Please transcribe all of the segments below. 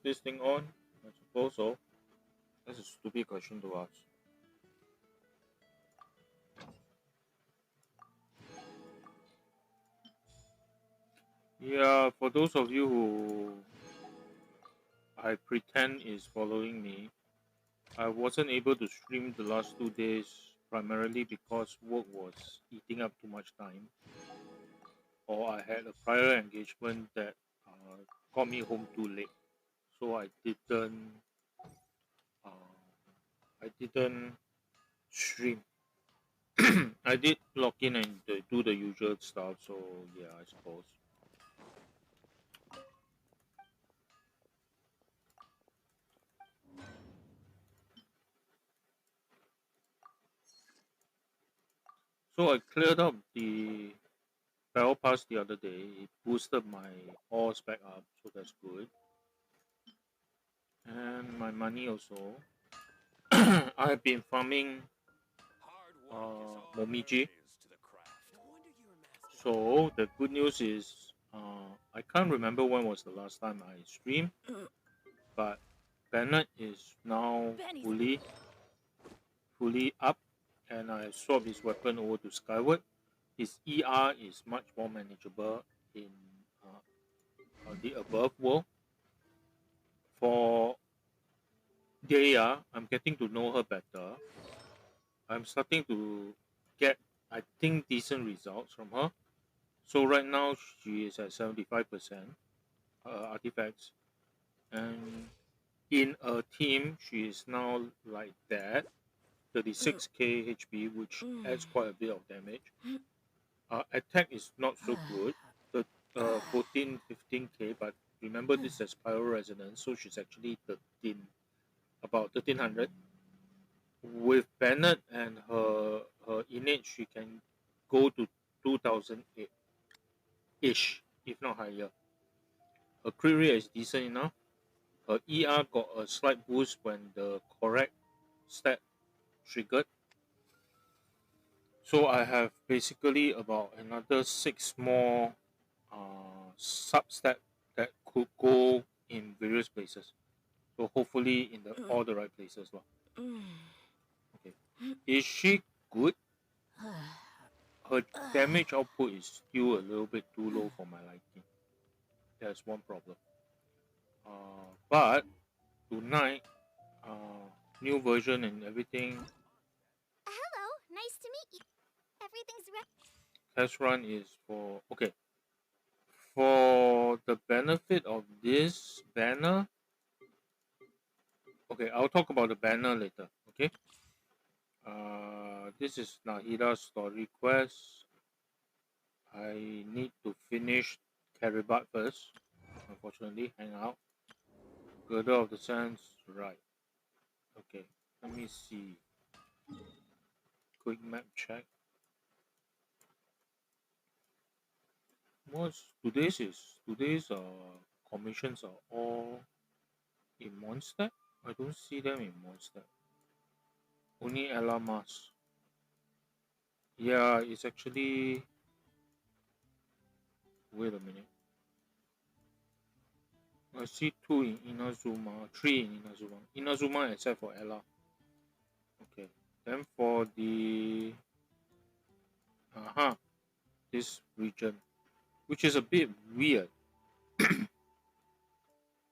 this thing on? I suppose so. That's a stupid question to ask. Yeah, for those of you who I pretend is following me, I wasn't able to stream the last 2 days primarily because work was eating up too much time, or I had a prior engagement that got me home too late, so uh, I didn't stream. I did log in and do the usual stuff. So yeah, I suppose. So I cleared up the battle pass the other day. It boosted my horse back up, so that's good. And my money also. I've been farming Momiji. So the good news is, I can't remember when was the last time I streamed, but Bennett is now fully up, and I swapped his weapon over to Skyward. His ER is much more manageable in the above world. For Daya, I'm getting to know her better. I'm starting to get, I think, decent results from her. So right now she is at 75% artifacts, and in a team she is now like that, 36k HP, which adds quite a bit of damage. Attack is not so good, the 14 15k, but remember this is pyro resonance, so she's actually 13, about 1300. With Bennett and her innate, she can go to 2008 ish, if not higher. Her crit rate is decent enough. Her ER got a slight boost when the correct stat triggered. So I have basically about another six more substat that could go in various places. So hopefully in all the right places. Okay. Is she good? Her damage output is still a little bit too low for my liking. That's one problem. But tonight, uh, new version and everything, Hello, nice to meet you. Everything's ready. test run is for okay. For the benefit of this banner, okay, I'll talk about the banner later. Okay. This is Nahida's story quest. I need to finish Karibat first. Unfortunately, hang out. Girdle of the Sands, right. Okay, let me see. Quick map check. Today's commissions are all in Mondstadt. I don't see them in Mondstadt. Only Elamas. Yeah, it's actually. Wait a minute. I see two in Inazuma, three in Inazuma. Inazuma except for Ella. Okay. Then for the this region, which is a bit weird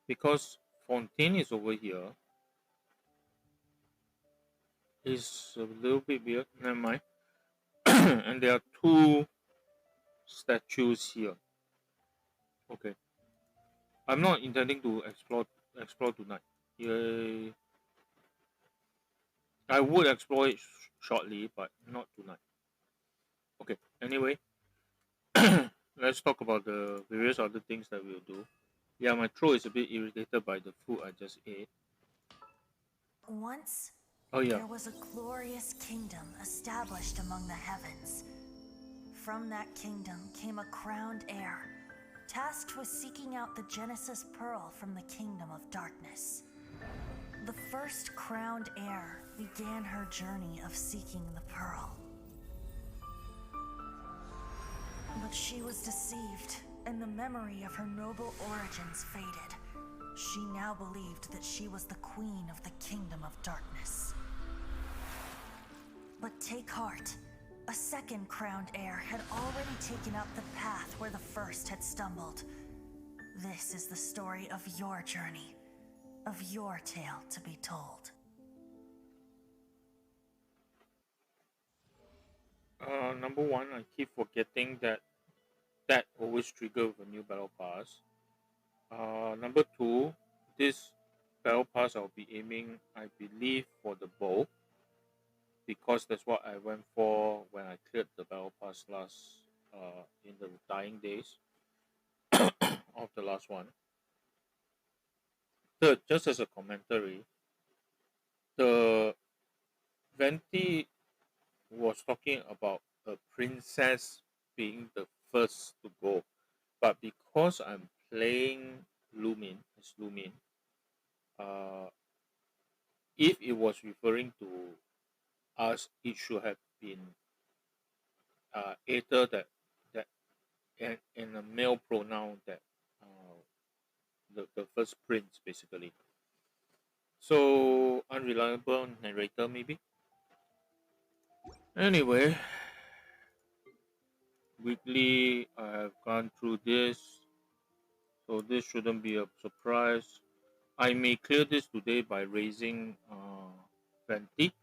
because Fontaine is over here. Is a little bit weird. Never mind. And there are two statues here. Okay. I'm not intending to explore tonight. Yeah, I would explore it shortly, but not tonight. Okay. Anyway, let's talk about the various other things that we'll do. Yeah, my throat is a bit irritated by the food I just ate. Once, Oh yeah. there was a glorious kingdom established among the heavens. From that kingdom came a crowned heir, tasked with seeking out the Genesis Pearl from the kingdom of darkness. The first crowned heir began her journey of seeking the pearl. But she was deceived, and the memory of her noble origins faded. She now believed that she was the queen of the kingdom of darkness. But take heart. A second crowned heir had already taken up the path where the first had stumbled. This is the story of your journey, of your tale to be told. Number one, I keep forgetting that always trigger with a new battle pass. Number two, this battle pass I'll be aiming, I believe, for the bow, because that's what I went for when I cleared the battle pass last in the dying days of the last one. Third, just as a commentary, the Venti was talking about a princess being the first to go, but because I'm playing Lumin, uh, if it was referring to us, it should have been Aether that and a male pronoun that the first prince basically. So unreliable narrator maybe. Anyway, weekly I have gone through this, so this shouldn't be a surprise. I may clear this today by raising 20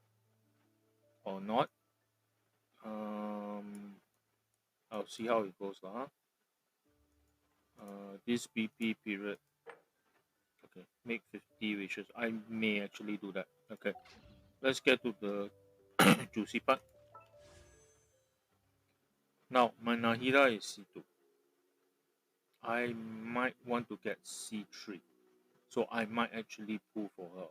or not. I'll see how it goes. This BP period. Okay, make 50 wishes. I may actually do that. Okay, let's get to the juicy part. Now, my Nahida is C2. I might want to get C3. So I might actually pull for her.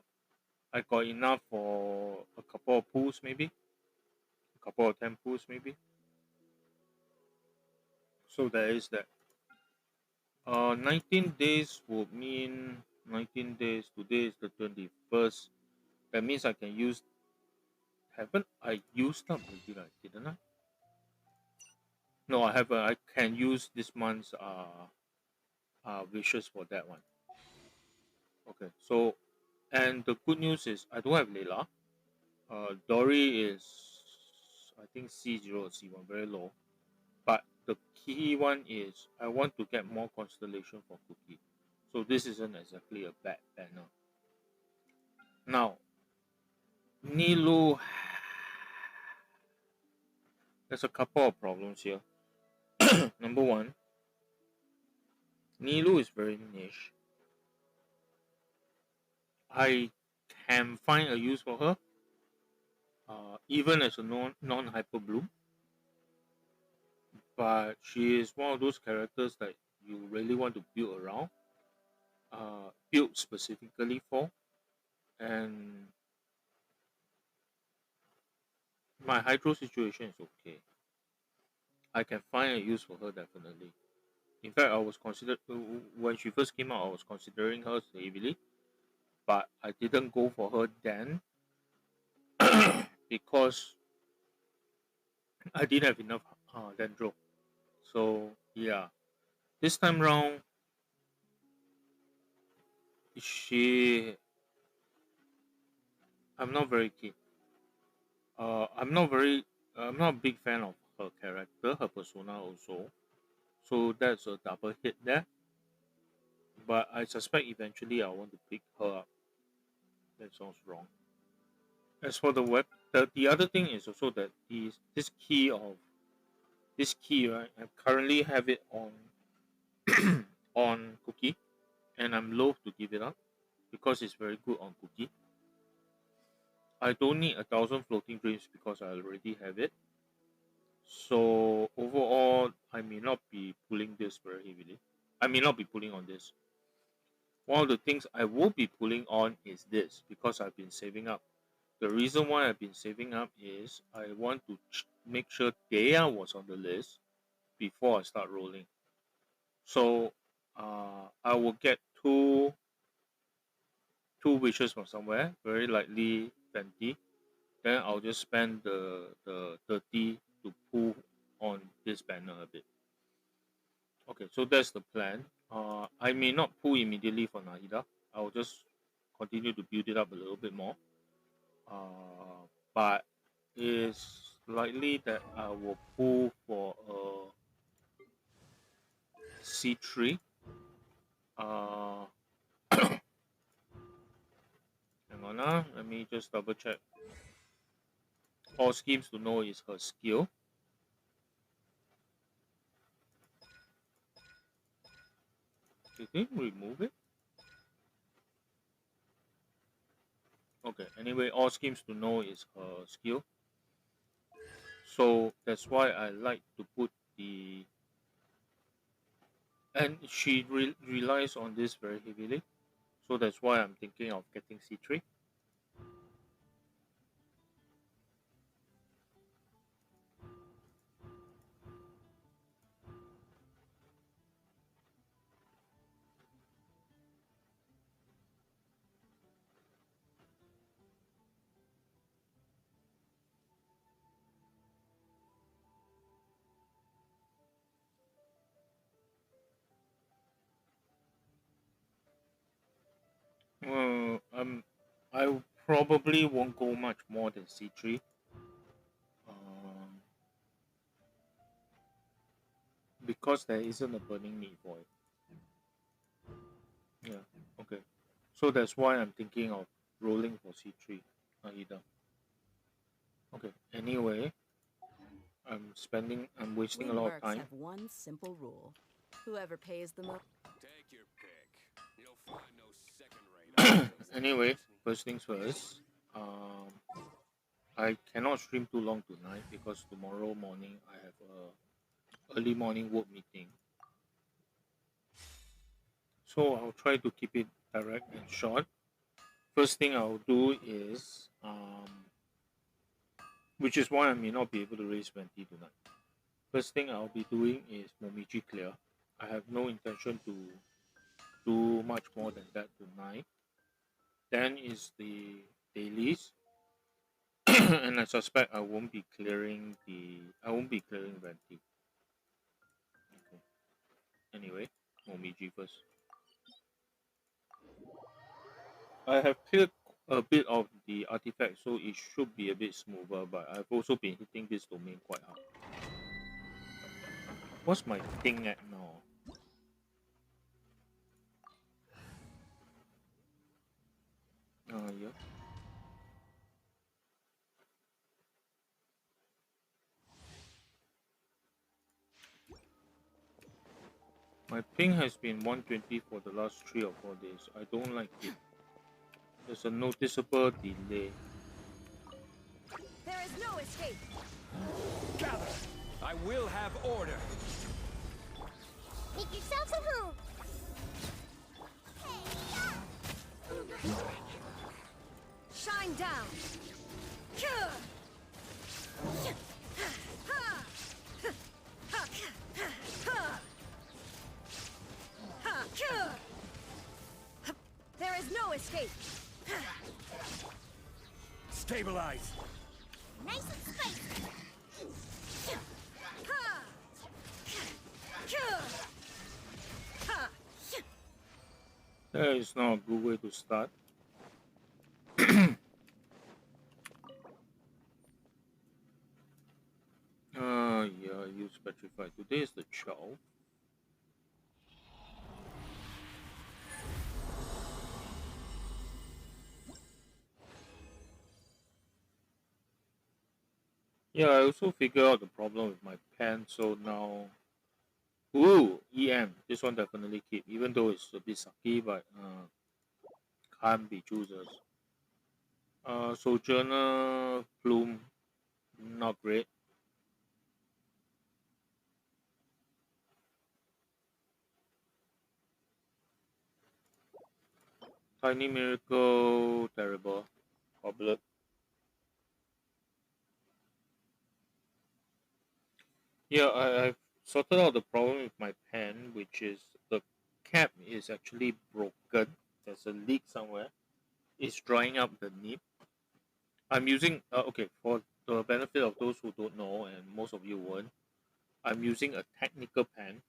I got enough for a couple of pulls maybe. A couple of 10 pulls maybe. So there is that. 19 days would mean 19 days. Today is the 21st. That means I can use. Haven't I used up already, didn't I? No, I haven't. I can use this month's wishes for that one. Okay, so and the good news is I don't have Layla. Dory is I think C0 or C1, very low. But the key one is I want to get more constellation for Cookie. So this isn't exactly a bad banner. Now, Nilu, there's a couple of problems here. Number one, Nilu is very niche. I can find a use for her, even as a non hyper bloom. But she is one of those characters that you really want to build around, build specifically for, and my hydro situation is okay. I can find a use for her definitely. In fact, I was considered when she first came out. I was considering her heavily, but I didn't go for her then because I didn't have enough dendro. So yeah, this time round, she I'm not very keen. I'm not a big fan of her character, her persona also. So that's a double hit there. But I suspect eventually I want to pick her up. That sounds wrong. As for the web, the other thing is also that this key, right? I currently have it on on Cookie, and I'm loath to give it up because it's very good on Cookie. I don't need 1,000 floating dreams because I already have it. So overall, I may not be pulling this very heavily. I may not be pulling on this. One of the things I will be pulling on is this because I've been saving up. The reason why I've been saving up is I want to make sure Dea was on the list before I start rolling. So I will get two wishes from somewhere, very likely 20. Then I'll just spend the 30 to pull on this banner a bit. Okay, so that's the plan. I may not pull immediately for Nahida. I'll just continue to build it up a little bit more. But it's likely that I will pull for a C3. Uh, Hang on, let me just double check. All schemes to know is her skill. Did they remove it? Okay, anyway, all schemes to know is her skill. So that's why I like to put the... And she relies on this very heavily. So that's why I'm thinking of getting C3. I probably won't go much more than C3. Um, because there isn't a burning need for it. Yeah, okay. So that's why I'm thinking of rolling for C3, Aida. Okay, anyway, I'm wasting We a lot of mercs time. have one simple rule. Whoever pays the most. Take your pick. You'll find no second-rate items. Anyway, first things first. I cannot stream too long tonight because tomorrow morning I have a early morning work meeting. So I'll try to keep it direct and short. First thing I'll do is, which is why I may not be able to raise 20 tonight. First thing I'll be doing is Momiji clear. I have no intention to do much more than that tonight. Then is the dailies. And I suspect I won't be clearing Venti. Okay. Anyway, Momiji first. I have cleared a bit of the artifact, so it should be a bit smoother, but I've also been hitting this domain quite hard. What's my thing at now? Yeah. My ping has been 120 for the last 3 or 4 days. I don't like it. There's a noticeable delay. There is no escape. Gather! I will have order. Make yourselves at home. Shine down. There is no escape. Stabilize. Nice and spicy. That is not a good way to start. Yeah, use petrified. Today is the 12th. Yeah, I also figured out the problem with my pen, so now... Ooh, EM. This one definitely keep, even though it's a bit sucky, but can't be choosers. Sojourner, Plume, not great. Tiny Miracle, terrible. Goblet. Yeah, I've sorted out the problem with my pen, which is the cap is actually broken. There's a leak somewhere. It's drying up the nib. I'm using, okay, for the benefit of those who don't know, and most of you won't, I'm using a technical pen.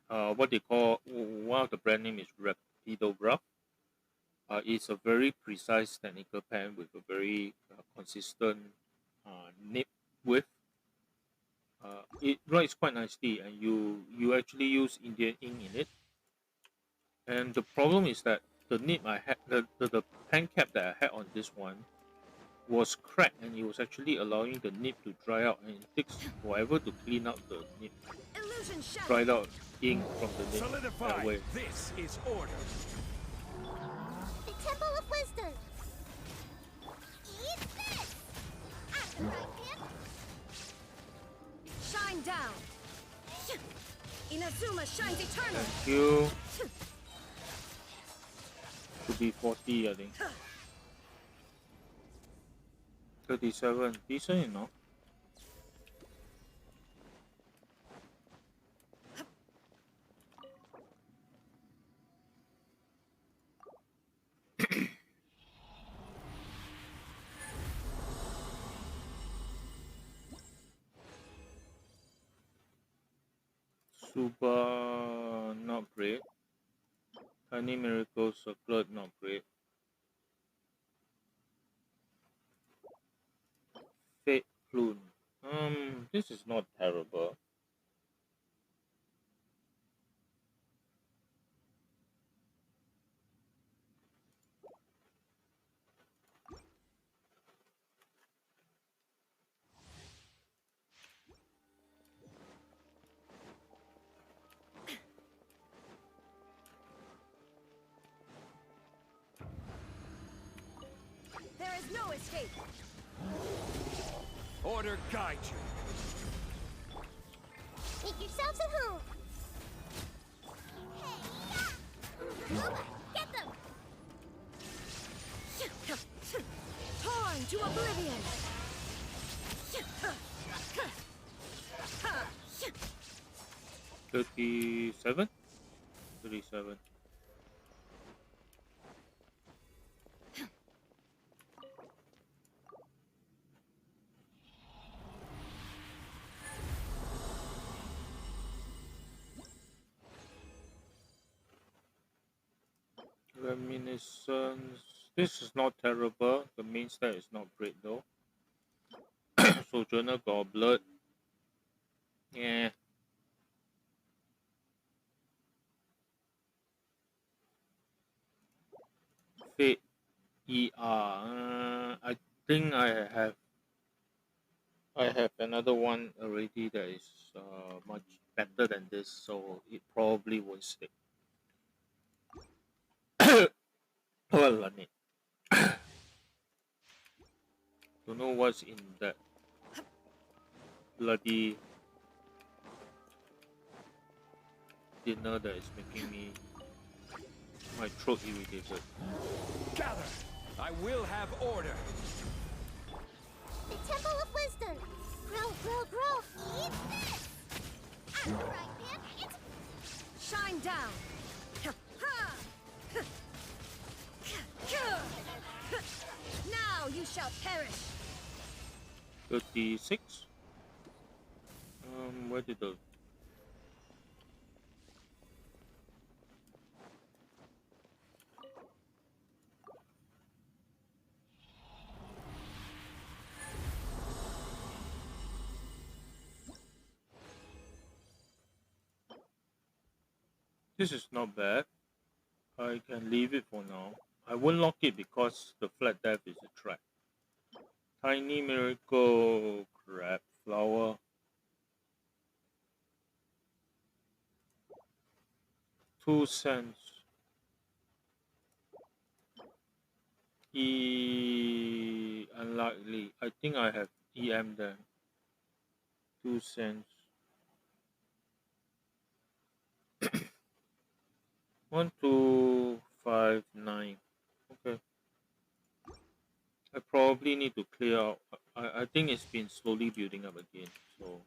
What they call, one of the brand name is pedograph. It's a very precise technical pen with a very consistent nib width. It writes quite nicely, and you actually use Indian ink in it. And the problem is that the nib I had, the pen cap that I had on this one was cracked, and it was actually allowing the nib to dry out, and it takes forever to clean out the nib, Illusion shattered. dried out ink from the nib Solidify. away. This is order. The Temple of Wisdom. Eat this! At the right hand. Shine down. Inazuma shines eternal. Thank you. Should be 40, I think. 37, decent enough. Super, not great. Tiny Miracle Circlet, not great. Fate Clune. This is not terrible. There is no escape. Order guide you. Make yourselves at home. Hey, yeah! Over, get them! Torn to oblivion. 37? 37. Reminiscence. This is not terrible. The main stat is not great though. Sojourner Goblet. Yeah. Fate ER. I think I have another one already that is much better than this, so it probably won't stick. Well, I mean, don't know what's in that bloody dinner that is making me my throat irritated. Gather. I will have order. The Temple of Wisdom. Grow, grow, grow. Eat this! At the right hand. It's Shine down. Now you shall perish. 36. Where did the This is not bad. I can leave it for now. I won't lock it because the flat depth is a trap. Tiny Miracle Crab Flower. $2. Unlikely. I think I have EM there. 2 cents. 1259. Okay. I probably need to clear out. I think it's been slowly building up again. So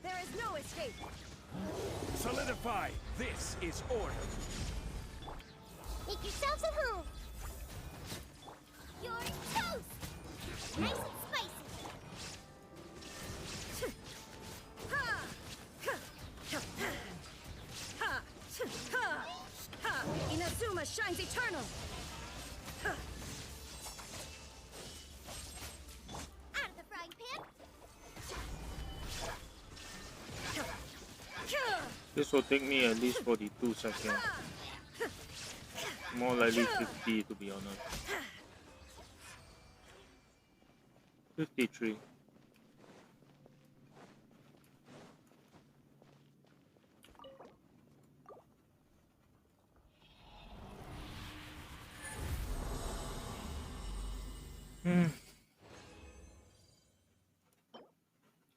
There is no escape. Solidify. This is order. make yourselves at home. You're toast. Nice and This will take me at least 42 seconds. More likely 50 to be honest. 53. Hmm.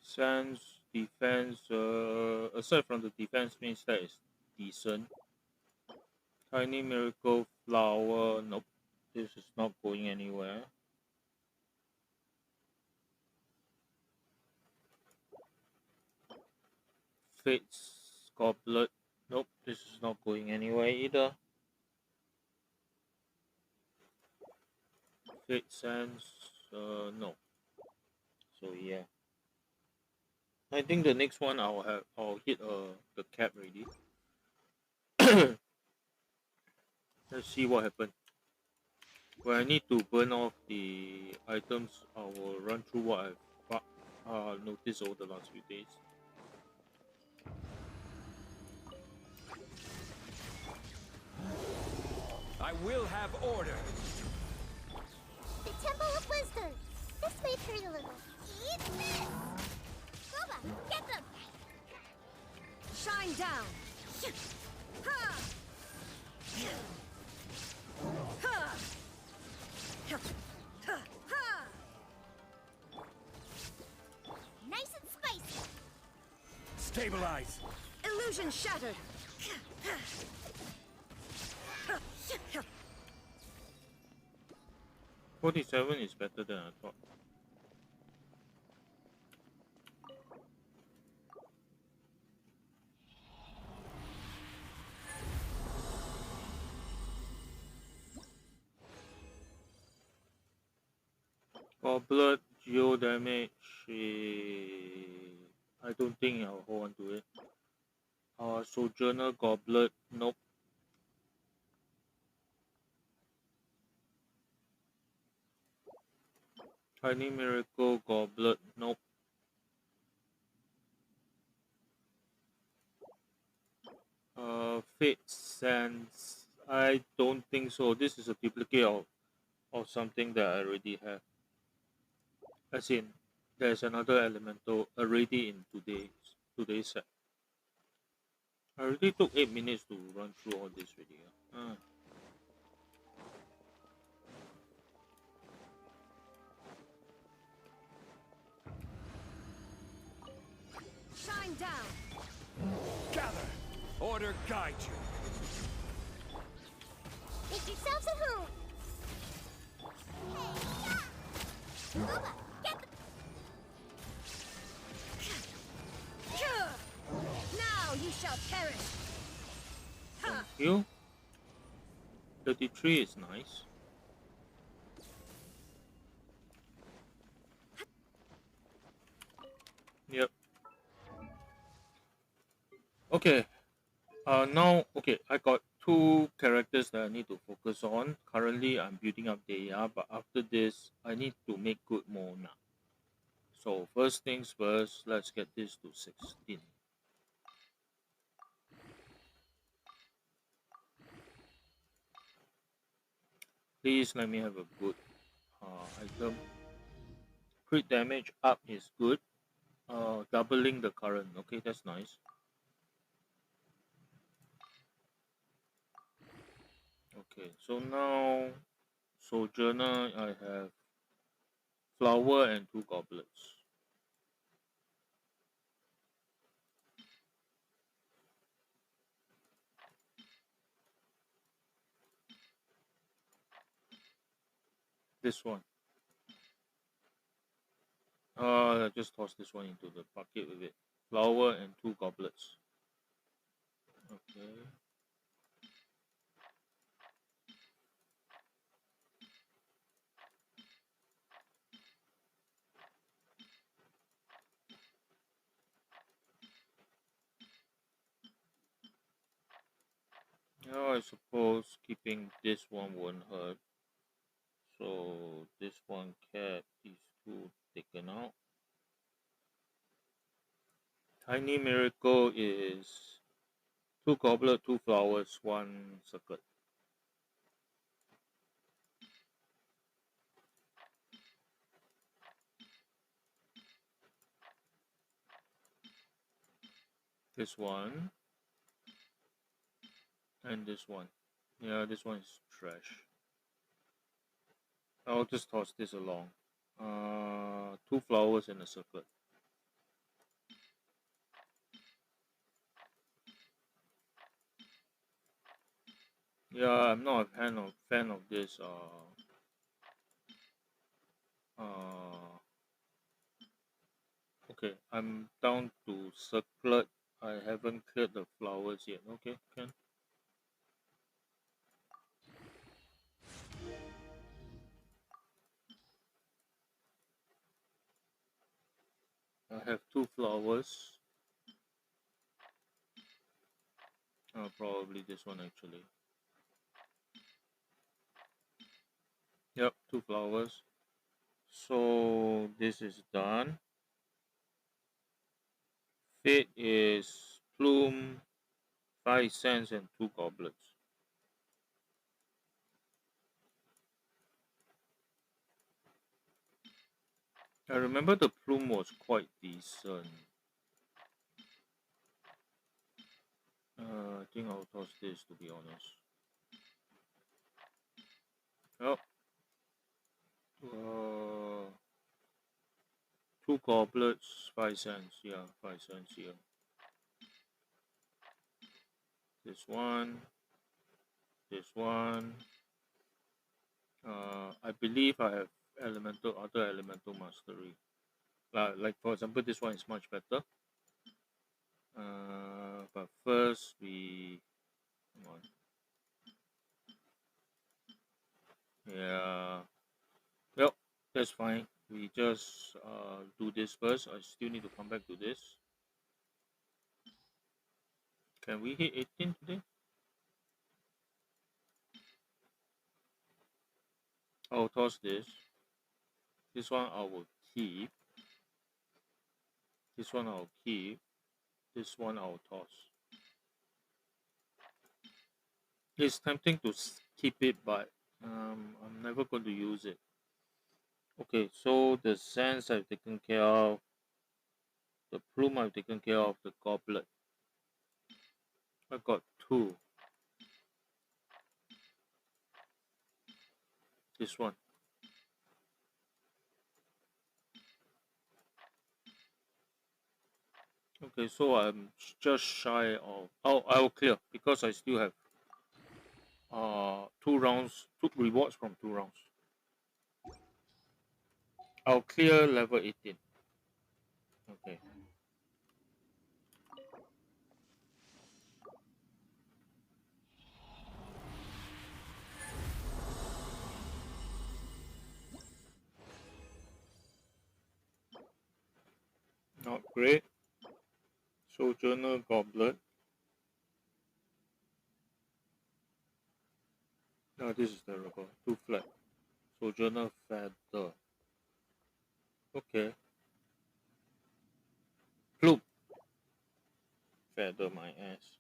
Sans defense, aside from the defense means that is decent. Tiny miracle flower, nope. This is not going anywhere. Fate's goblet, nope. This is not going anywhere either. Fate sense, no. So yeah. I think the next one I'll hit the cap already. Let's see what happens. When I need to burn off the items, I will run through what noticed over the last few days. I will have order. The Temple of Wisdom. This may hurt a little. Eat this! Boba, get them! Shine down. Ha! Ha! Ha! Ha! Nice and spicy. Stabilize. Illusion shattered. 47 is better than I thought. Goblet, geo damage. I don't think I'll hold on to it. Sojourner Goblet, nope. Tiny Miracle Goblet, nope. Fate Sense, I don't think so. This is a duplicate of something that I already have. As in, there's another elemental already in today's set. I already took 8 minutes to run through all this already. Shine down. Gather. Order guide you. Make yourselves at home. Hey, yeah! Boba, get them! Now you shall perish. Thank you. 33 is nice. Yep. Okay. Now, okay, I got two characters that I need to focus on. Currently, I'm building up Deya, but after this, I need to make good Mona. So, first things first, let's get this to 16. Please let me have a good item. Crit damage up is good. Doubling the current. Okay, that's nice. Okay, so now Sojourner, I have flower and two goblets. This one. I just toss this one into the bucket with it. Flower and two goblets. Okay. Now I suppose keeping this one won't hurt. So this one kept, these two taken out. Tiny Miracle is 2 goblet, 2 flowers, 1 circlet. This one and this one. Yeah, this one is trash. I'll just toss this along. 2 flowers and a circlet. Yeah, I'm not a fan of this. Okay, I'm down to circlet. I haven't cleared the flowers yet. Okay, can. I have 2 flowers. Probably this one actually. Yep, 2 flowers. So this is done. Fate is plume, 5 cents, and 2 goblets. I remember the plume was quite decent. I think I'll toss this to be honest. Yep. 2 goblets, 5 cents. Yeah, 5 cents here. This one. This one. I believe I have other elemental mastery. Like for example, this one is much better. But first we, come on. Yeah, yep, that's fine. We just do this first. I still need to come back to this. Can we hit 18 today? I'll toss this. This one I will keep. This one I'll keep. This one I'll toss. It's tempting to keep it, but I'm never going to use it. Okay, so the sands I've taken care of, the plume I've taken care of, the goblet. I got 2. This one. Okay, so I'm just shy of. Oh, I'll clear because I still have 2 rounds, 2 rewards from 2 rounds. I'll clear level 18. Okay. Not great. Sojourner Goblet. No, this is terrible. 2 flat. Sojourner Feather. Okay. Plume. Feather my ass.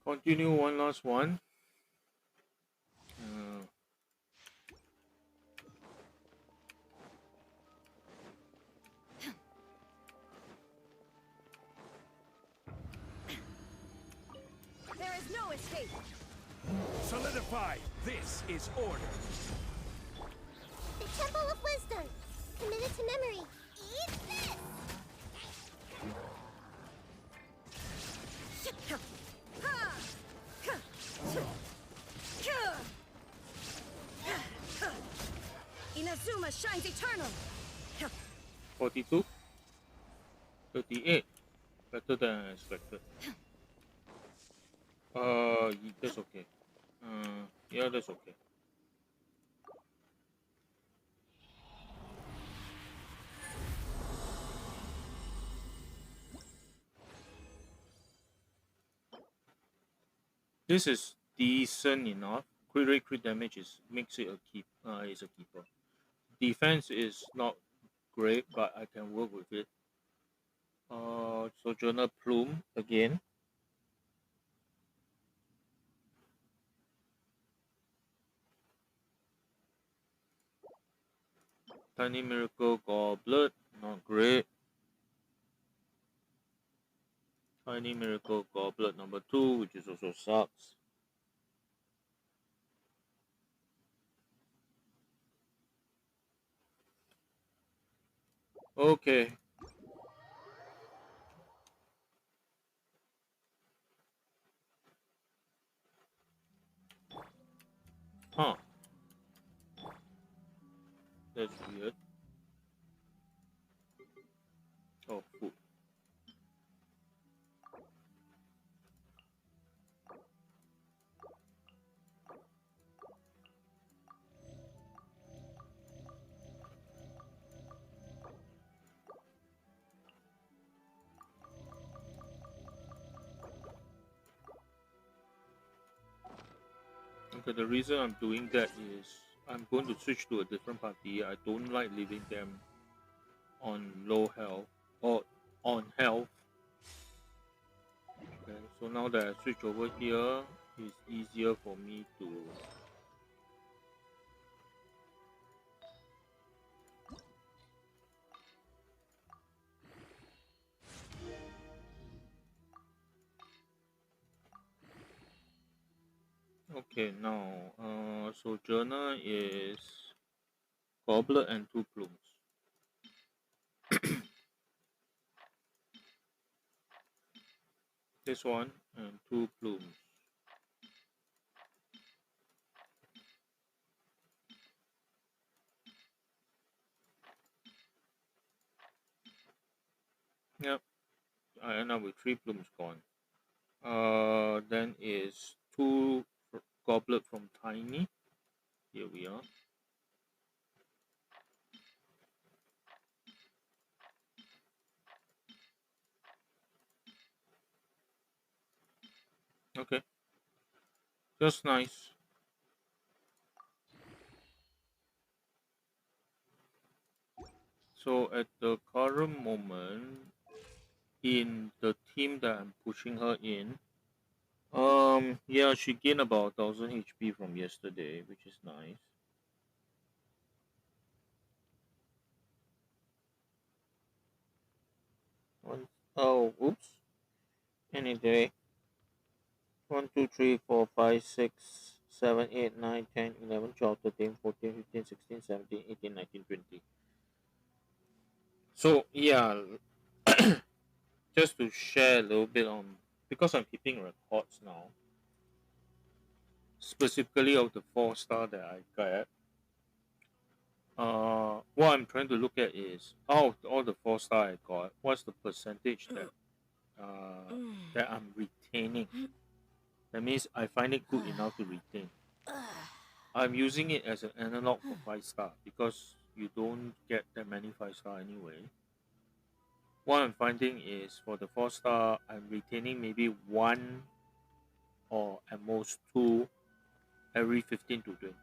Continue one last one. Uh, There is no escape. Solidify! This is order! The Temple of Wisdom. Committed to memory. Eat this! Inazuma shines eternal. 42. 38. Better than I expected. That's okay. Yeah, that's okay. This is decent enough. Crit rate, crit damage makes it a keep. Is a keeper. Defense is not great, but I can work with it. Sojourner Plume again. Tiny Miracle Goblet, not great. Tiny Miracle Goblet number 2, which is also sucks. Okay. Huh. That's weird. Oh, food. Okay, the reason I'm doing that is I'm going to switch to a different party. I don't like leaving them on low health or on health. Okay, so now that I switch over here, it's easier for me to. Okay, now Sojourner is Goblet and 2 Plumes. This one and 2 Plumes. Yep, I end up with 3 Plumes gone. Then is 2 Goblet from Tiny. Here we are. Okay, just nice. So at the current moment, in the team that I'm pushing her in, yeah, she gained about 1000 HP from yesterday, which is nice. One, oh, oops. Anyway, 1, 2, 3, 4, 5, 6, 7, 8, 9, 10, 11, 12, 13, 14, 15, 16, 17, 18, 19, 20. So yeah, just to share a little bit on, because I'm keeping records now, specifically of the 4-star that I got. What I'm trying to look at is out of all the 4-star I got, what's the percentage that I'm retaining. That means I find it good enough to retain. I'm using it as an analog for 5-star because you don't get that many 5-star anyway. What I'm finding is for the 4-star, I'm retaining maybe one or at most two every 15 to 20,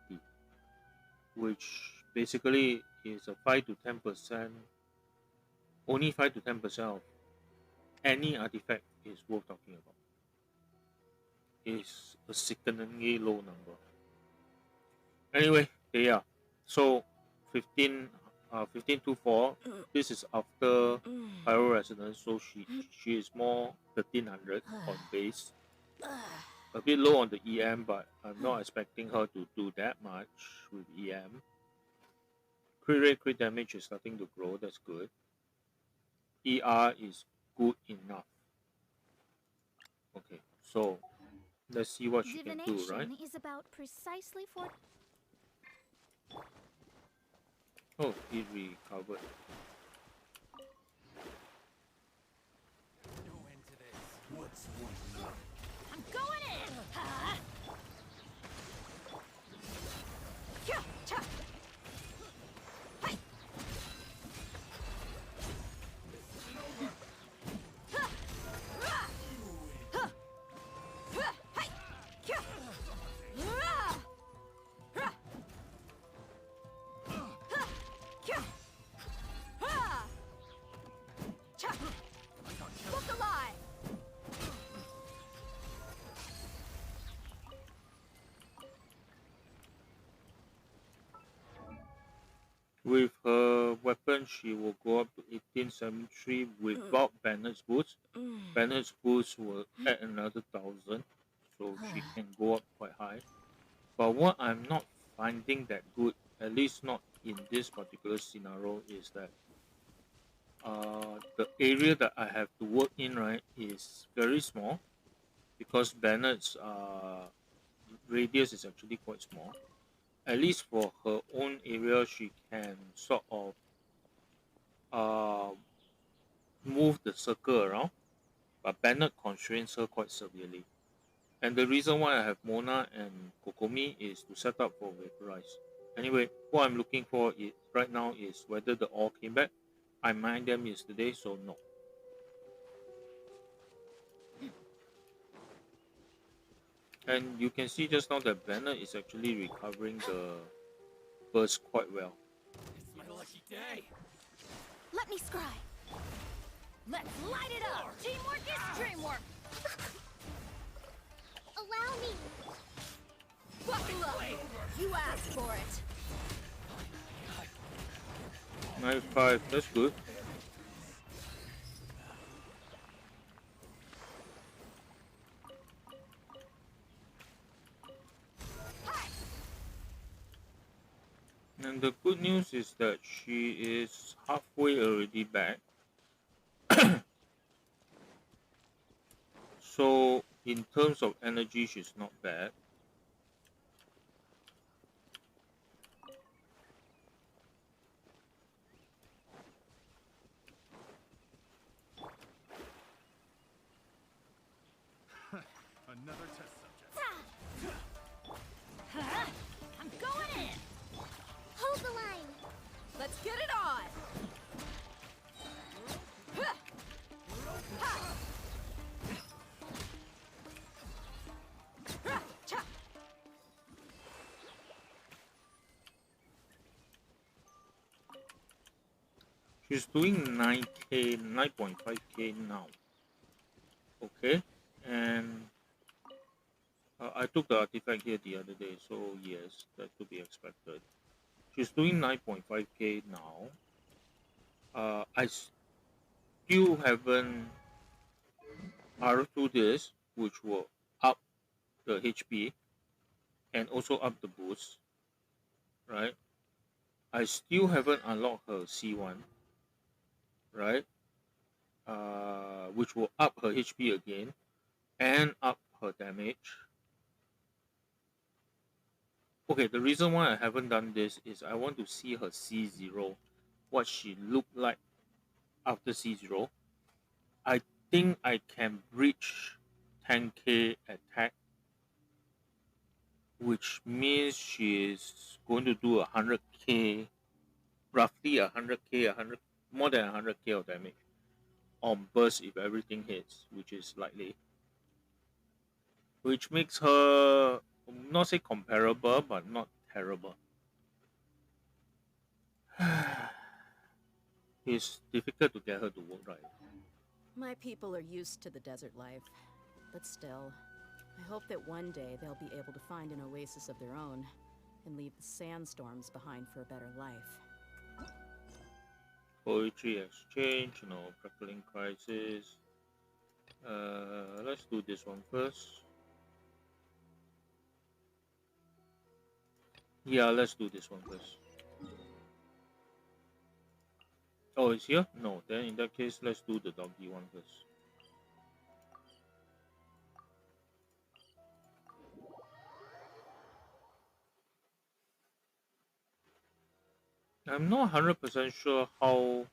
which basically is a 5 to 10%, only 5 to 10% of any artifact is worth talking about. It's a sickeningly low number. Anyway, yeah. So 15, 1524. This is after Pyro Resonance, so she is more 1300 on base. A bit low on the EM, but I'm not expecting her to do that much with EM. Crit rate, crit damage is starting to grow. That's good. ER is good enough. Okay, so let's see what she can do, right? Divination is about precisely for. Oh, it recovered. No end to this. What's one up? I'm going in! Huh? Cha! Cha! Hi! Ha! Ra! Ha! Ha! Hi! Cha! Ra! Ra! Ha! Cha! Ha! Cha! With her weapon, she will go up to 1873 without Bennett's boots. Bennett's boots will add another 1,000, so she can go up quite high. But what I'm not finding that good, at least not in this particular scenario, is that the area that I have to work in, right, is very small because Bennett's radius is actually quite small. At least for her own area, she can sort of uh, move the circle around, but Bennett constrains her quite severely. And the reason why I have Mona and Kokomi is to set up for Vaporize. Anyway, what I'm looking for right now is whether the ore came back. I mined them yesterday, so no. And you can see just now that Bennett is actually recovering the burst quite well. It's my lucky day. Let me scry. Let's light it up. Teamwork is dreamwork. Allow me. Buckle up. You asked for it. 95, that's good. And the good news is that she is halfway already back. So in terms of energy, she's not bad. Another test subject. I'm going in. Hold the line. Let's get it on. She's doing 9k, 9.5k now. Okay, and I took the artifact here the other day, so yes, that to be expected. She's doing 9.5k now. I still haven't R2 this, which will up the HP and also up the boost, right? I still haven't unlocked her C1, right? Which will up her HP again and up her damage. Okay, the reason why I haven't done this is I want to see her C0, what she looked like after C0. I think I can reach 10k attack, which means she is going to do 100k, roughly 100k, 100 more than 100k of damage on burst if everything hits, which is likely. Which makes her not say comparable, but not terrible. It's difficult to get her to work right. My people are used to the desert life, but still, I hope that one day they'll be able to find an oasis of their own and leave the sandstorms behind for a better life. Poetry exchange, no crackling crisis. Let's do this one first. Yeah, let's do this one first. Oh, it's here? No, then in that case, let's do the doggy one first. I'm not 100% sure how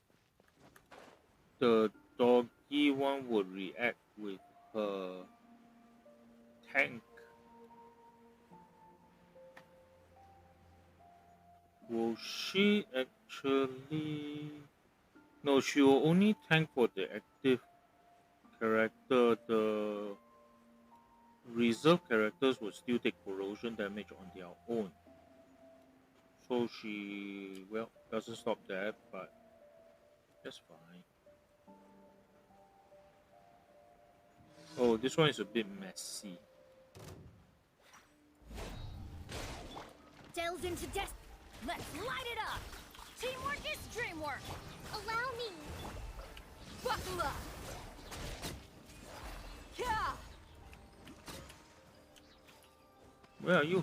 the doggy one would react with her tank. Will she actually... No, she will only tank for the active character. The reserve characters will still take corrosion damage on their own. So she, well, doesn't stop that, but that's fine. Oh, this one is a bit messy. Delves into death. Let's light it up. Teamwork is dreamwork. Allow me. Buckle up. Yeah. Where are you?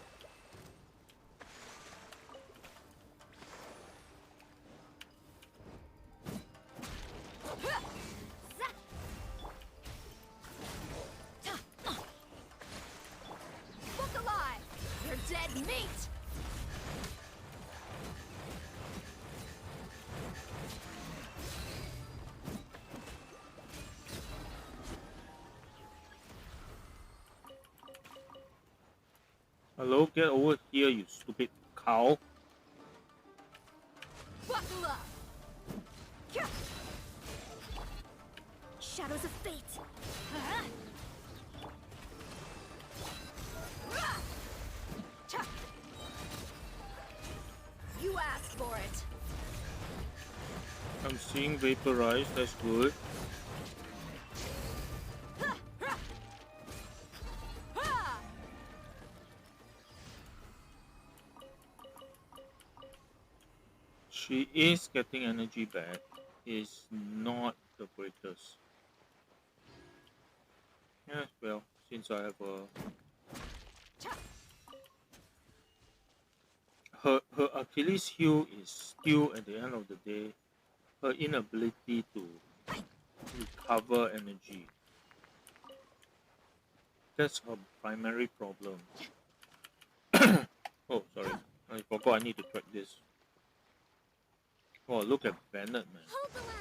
Look alive. You're dead meat. Hello, get over here, you stupid cow. Buckle up. Yeah. Shadows of fate. Uh-huh. Rah! Cha! You asked for it. I'm seeing vaporize, that's good. Ha! Ha! Ha! She is getting energy back. Is not the greatest. Yeah, well, since I have a Cha! her Achilles heel is still at the end of the day her inability to recover energy. That's her primary problem. Oh, sorry. I forgot I need to track this. Oh, look at Bennett, man. Hold the line.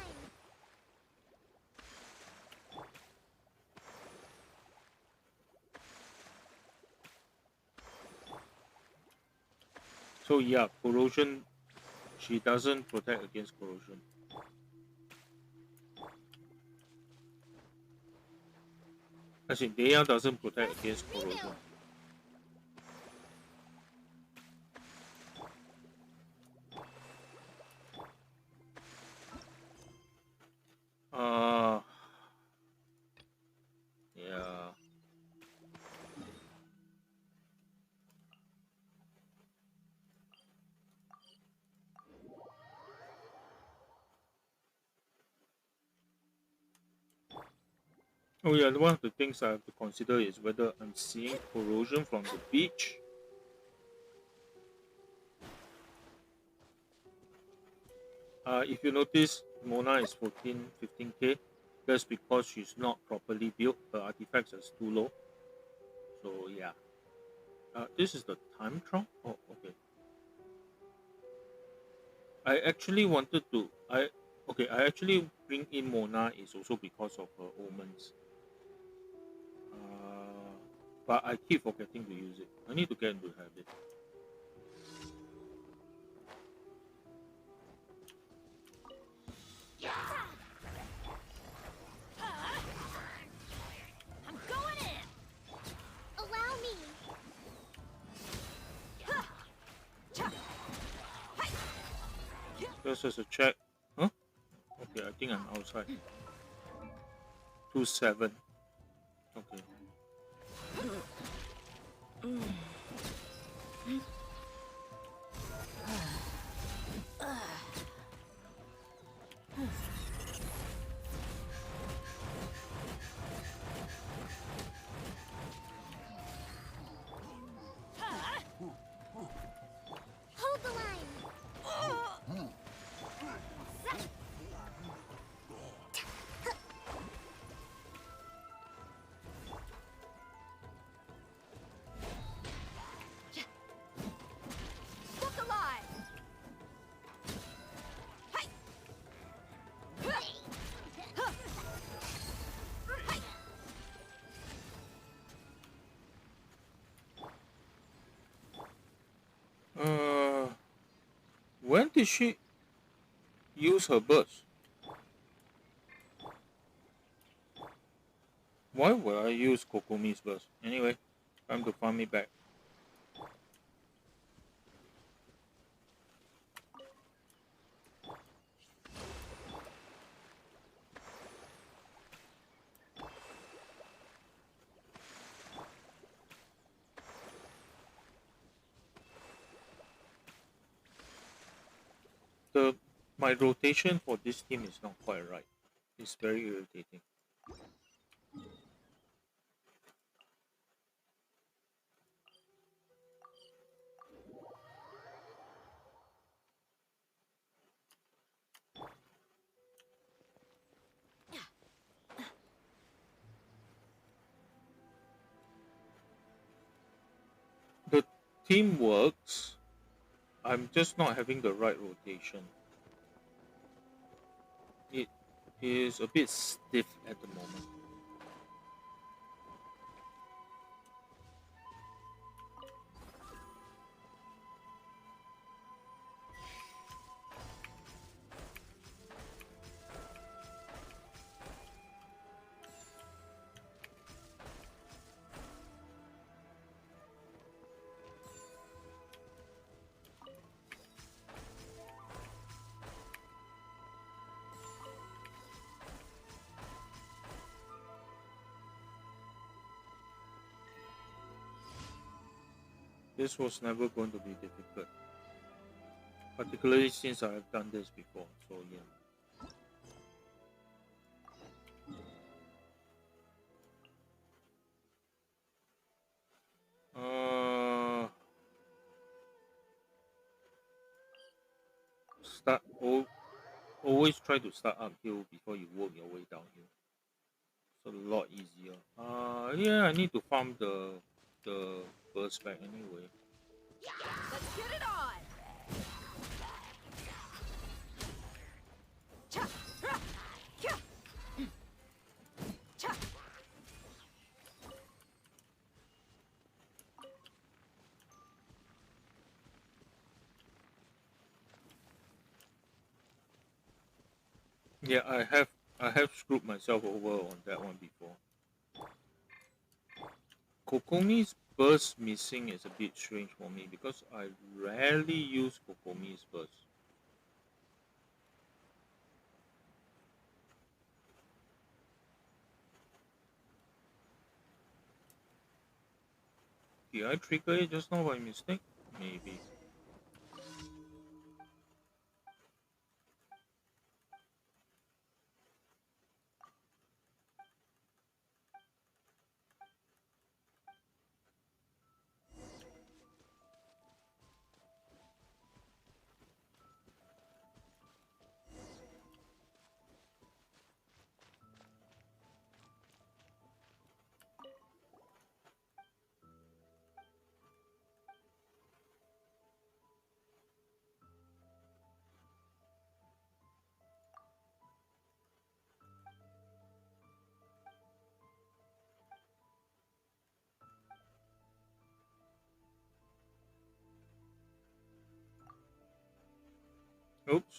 So yeah, corrosion. She doesn't protect against corrosion. As in, Deya doesn't protect against corrosion. Rebuild. Uh, yeah. Oh yeah, one of the things I have to consider is whether I'm seeing corrosion from the beach. If you notice, Mona is 15k. That's because she's not properly built. Her artifacts are too low. So yeah. This is the time trunk. Oh, okay. I actually wanted to. I actually bring in Mona is also because of her omens. But I keep forgetting to use it. I need to get into the habit. I'm going in. Allow me. Ha! Cha! Hi! Just as a check. Huh? Okay, I think I'm outside. 2-7. Okay. Hold the line. Look alive. Hi! Ha! Ha! Hi! When did she use her burst? Why would I use Kokomi's burst? Anyway, time to farm me back. the my rotation for this team is not quite right. It's very irritating. The team works. I'm just not having the right rotation. It is a bit stiff at the moment. This was never going to be difficult, particularly since I have done this before. So yeah. Uh, start. Always try to start uphill before you work your way downhill. It's a lot easier. Yeah, I need to farm the burst back anyway. Let's get it on! Cha! Ra! Kya! Cha! Yeah, I have screwed myself over on that one before. Kokomi's burst missing is a bit strange for me because I rarely use Kokomi's burst. Did I trigger it just now by mistake? Maybe. Oops.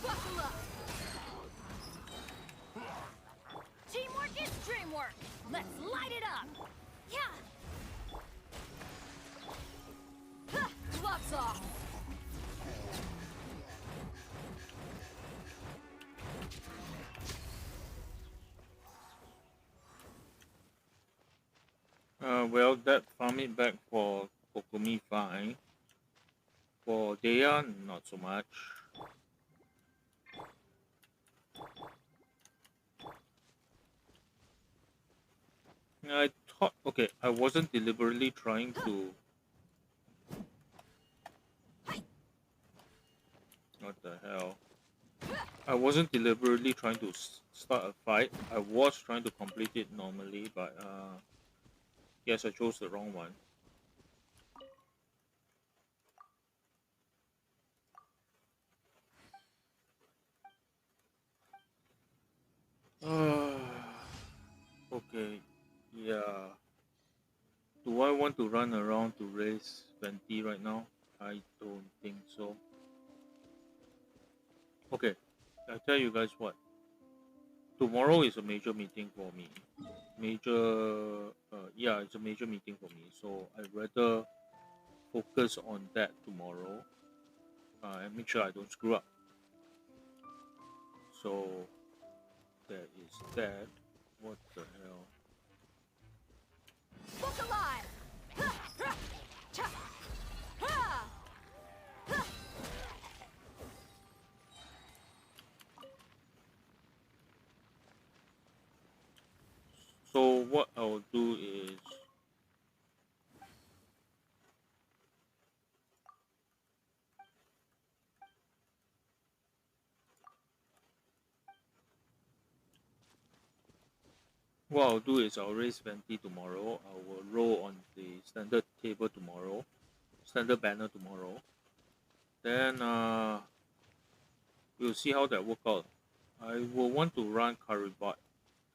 Buckle up! Teamwork is dreamwork! Let's light it up! Yeah! Ha! Gloves off! Well, that farming back for Kokomi fine. For Dea, not so much. I thought, okay, I wasn't deliberately trying to. What the hell? I wasn't deliberately trying to start a fight. I was trying to complete it normally, but yes, I chose the wrong one. Okay, yeah. Do I want to run around to raise 20 right now? I don't think so. Okay, I'll tell you guys what. Tomorrow is a major meeting for me. Yeah, it's a major meeting for me. So I'd rather focus on that tomorrow and make sure I don't screw up. So there is that. What the hell? Book alive! Ha! Ha! What I'll do is I'll raise Venti tomorrow. I will roll on the standard table tomorrow, standard banner tomorrow. Then we'll see how that work out. I will want to run Karibot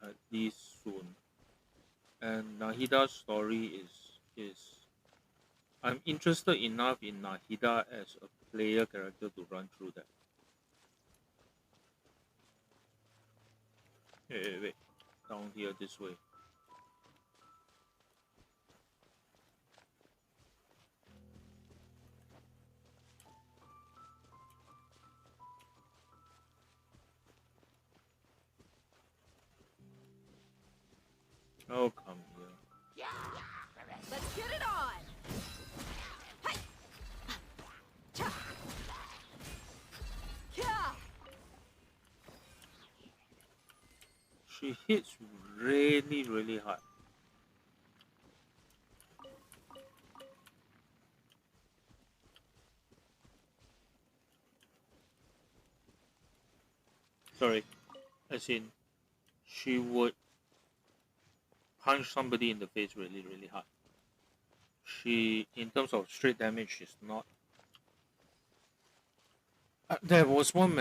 at least soon. And Nahida's story is I'm interested enough in Nahida as a player character to run through that. Wait. Down here this way. Oh, come here. Let's get it on! Hey! Cha! Yeah! She hits really, really hard. Sorry, as in, she would punch somebody in the face really, really hard. She, in terms of straight damage, she's not. There was one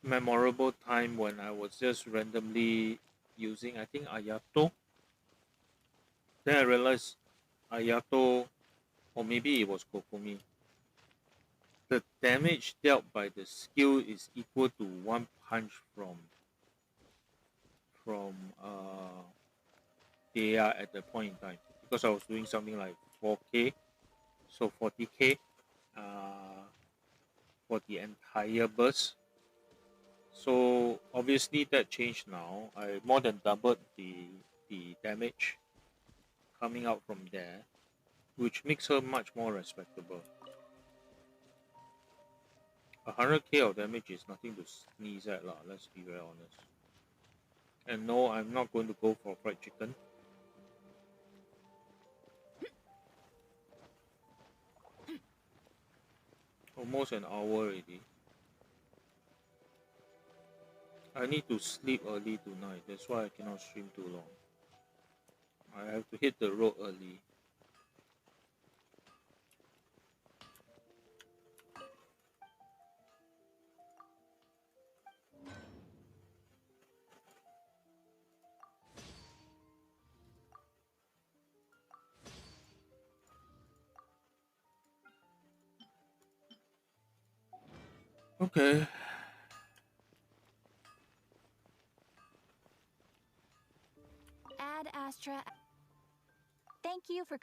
memorable time when I was just randomly using, I think, Ayato. Then I realized Ayato, or maybe it was Kokumi. The damage dealt by the skill is equal to one punch from Dea at that point in time, because I was doing something like 4k, so 40k for the entire burst. So obviously that changed now. I more than doubled the damage coming out from there, which makes her much more respectable. 100k of damage is nothing to sneeze at lah, let's be very honest. And no, I'm not going to go for fried chicken. Almost an hour already. I need to sleep early tonight, that's why I cannot stream too long. I have to hit the road early. Okay. Ad Astra. Thank you for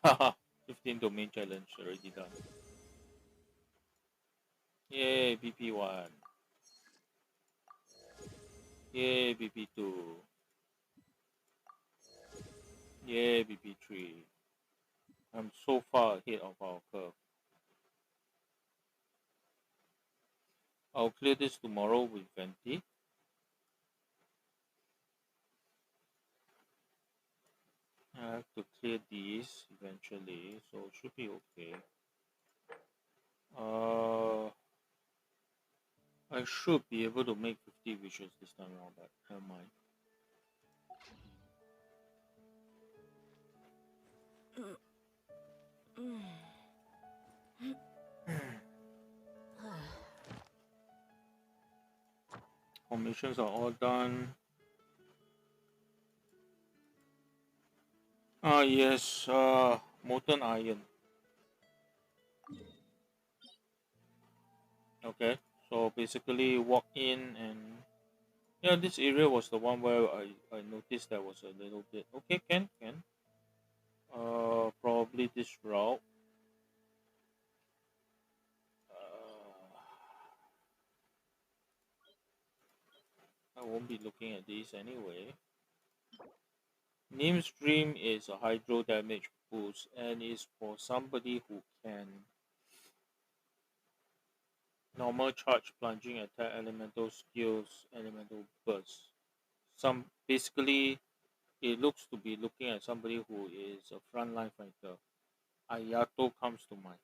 Haha, 15 domain challenge already done. Yay, BP1. Yay, BP2. Yay, BP3. I'm so far ahead of our curve. I'll clear this tomorrow with Venti. I have to clear these eventually, so it should be okay. I should be able to make 50 wishes this time around, but never mind. Commissions are all done. Yes, molten iron. Okay, so basically walk in and yeah, this area was the one where I noticed there was a little bit. Okay, can. Probably this route. I won't be looking at these anyway. Neem Stream is a hydro damage boost and is for somebody who can normal charge, plunging attack, elemental skills, elemental burst. Some basically it looks to be looking at somebody who is a frontline fighter. Ayato comes to mind.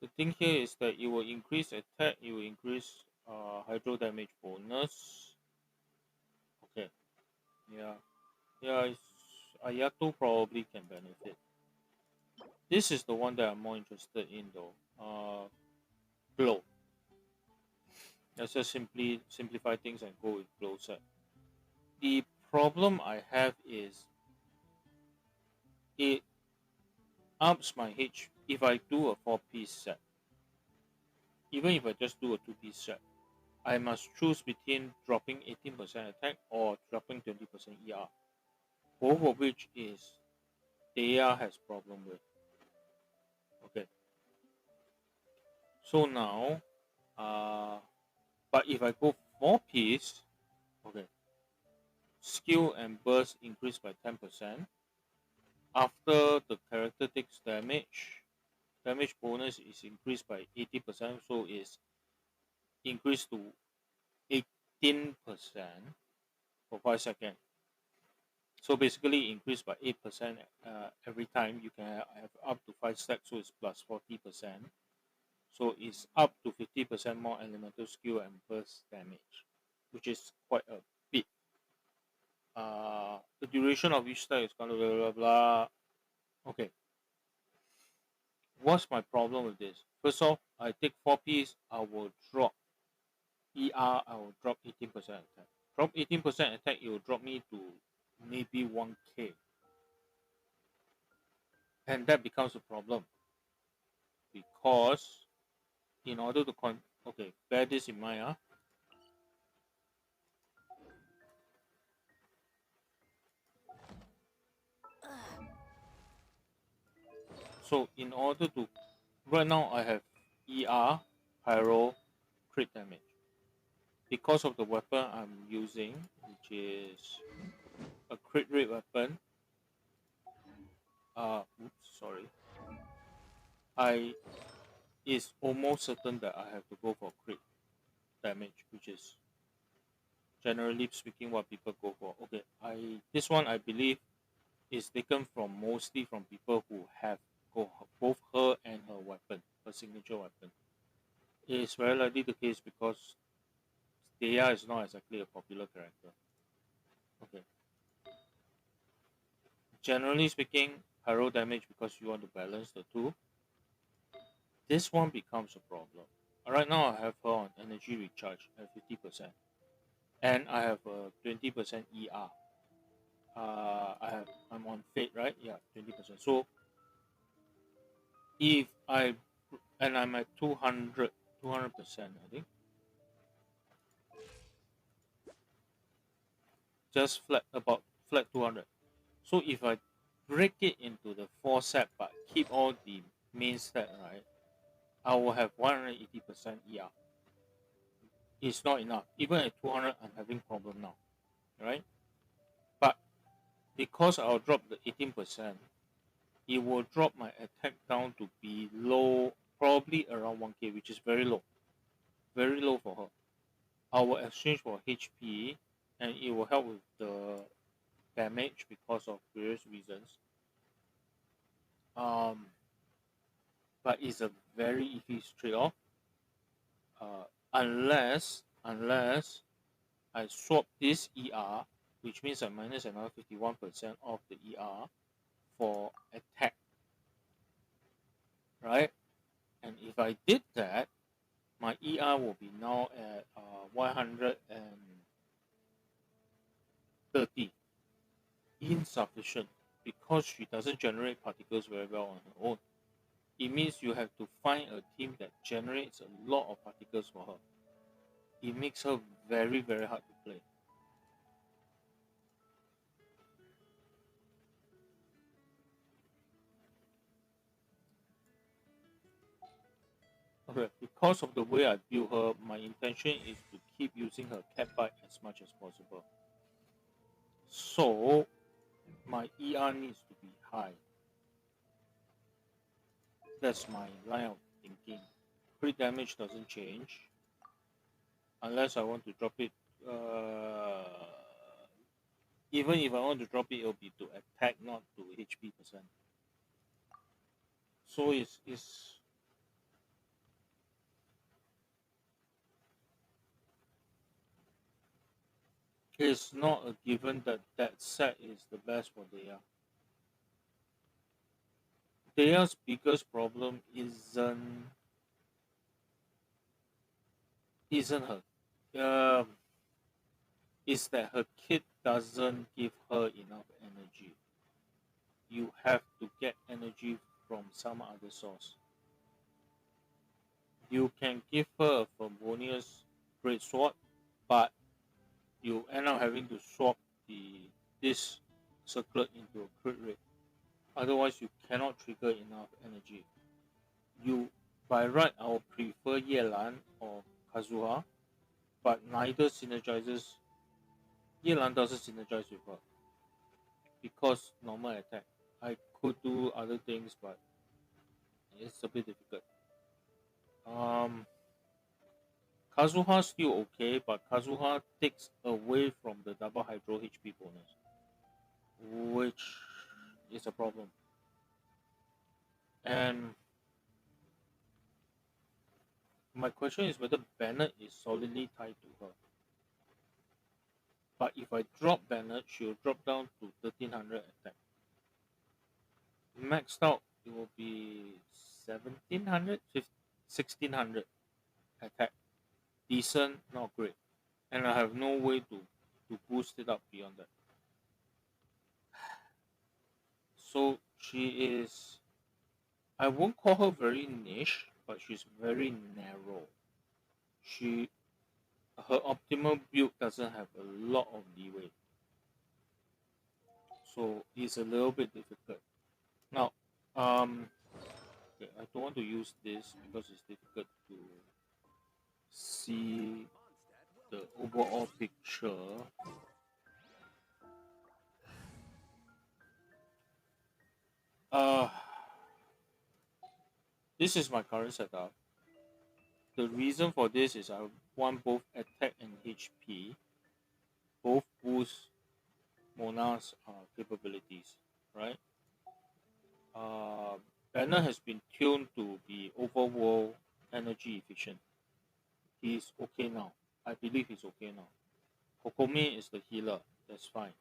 The thing here is that it will increase attack, it will increase hydro damage bonus. Okay, yeah, yeah, Ayato probably can benefit. This is the one that I'm more interested in though. Glow. Let's just simply simplify things and go with glow set. The problem I have is it ups my H if I do a 4-piece set. Even if I just do a 2-piece set, I must choose between dropping 18% attack or dropping 20% ER. Both of which is Dea has problem with. Okay. So now, but if I go 4-piece, okay, skill and burst increase by 10%. After the character takes damage bonus is increased by 80%, so it's increased to 18% for 5 seconds. So basically increased by 8% every time. You can have up to 5 stacks, so it's plus 40%. So it's up to 50% more elemental skill and burst damage, which is quite a bit. The duration of each stack is kind of blah blah blah. Okay, what's my problem with this? First off, I take 4-piece, I will drop ER, I will drop 18% attack. Drop 18% attack, it will drop me to maybe 1k. And that becomes a problem because in order to okay, bear this in mind. So in order to, right now I have ER, pyro, crit damage. Because of the weapon I'm using, which is a crit rate weapon, sorry, I is almost certain that I have to go for crit damage, which is generally speaking what people go for. Okay, this one I believe is taken from mostly from people who have both her and her weapon, her signature weapon. It is very likely the case because Dea is not exactly a popular character. Okay. Generally speaking, pyro damage because you want to balance the two. This one becomes a problem. Right now I have her on energy recharge at 50%. And I have a 20% ER. I'm on fate, right? Yeah, 20%. So if I and I'm at 200%, I think. Just flat 200. So if I break it into the 4 set but keep all the main stat, right, I will have 180% ER. It's not enough. Even at 200, I'm having problem now, right? But because I'll drop the 18%, it will drop my attack down to below, probably around 1k, which is very low for her. I will exchange for HP, and it will help with the damage because of various reasons. But it's a very iffy trade-off. Unless I swap this ER, which means I minus another 51% of the ER for attack, right? And if I did that, my ER will be now at 130. Insufficient because she doesn't generate particles very well on her own. It means you have to find a team that generates a lot of particles for her. It makes her very, very hard to play. Okay, because of the way I build her, my intention is to keep using her cat bite as much as possible. So my ER needs to be high. That's my line of thinking. Crit damage doesn't change unless I want to drop it. Even if I want to drop it, it'll be to attack, not to HP percent. So it's not a given that that set is the best for Dea. Dea's biggest problem isn't her. Is that her kid doesn't give her enough energy. You have to get energy from some other source. You can give her a Favonius great sword, but you end up having to swap this circlet into a crit rate. Otherwise, you cannot trigger enough energy. You, by right, I would prefer Yelan or Kazuha, but neither synergizes. Yelan doesn't synergize with her because normal attack. I could do other things, but it's a bit difficult. Um, Kazuha still okay, but Kazuha takes away from the double hydro HP bonus, which is a problem. And my question is whether Bennett is solidly tied to her. But if I drop Bennett, she'll drop down to 1300 attack. Maxed out, it will be 1700, 1600 attack. Decent, not great. And I have no way to boost it up beyond that. So she is, I won't call her very niche, but she's very narrow. She Her optimal build doesn't have a lot of leeway. So it's a little bit difficult. Now, okay, I don't want to use this because it's difficult to see the overall picture. Uh, this is my current setup. The reason for this is I want both attack and HP, both boost Mona's capabilities, right? Uh, Banner has been tuned to be overworld energy efficient. He's okay now. I believe he's okay now. Kokomi is the healer. That's fine.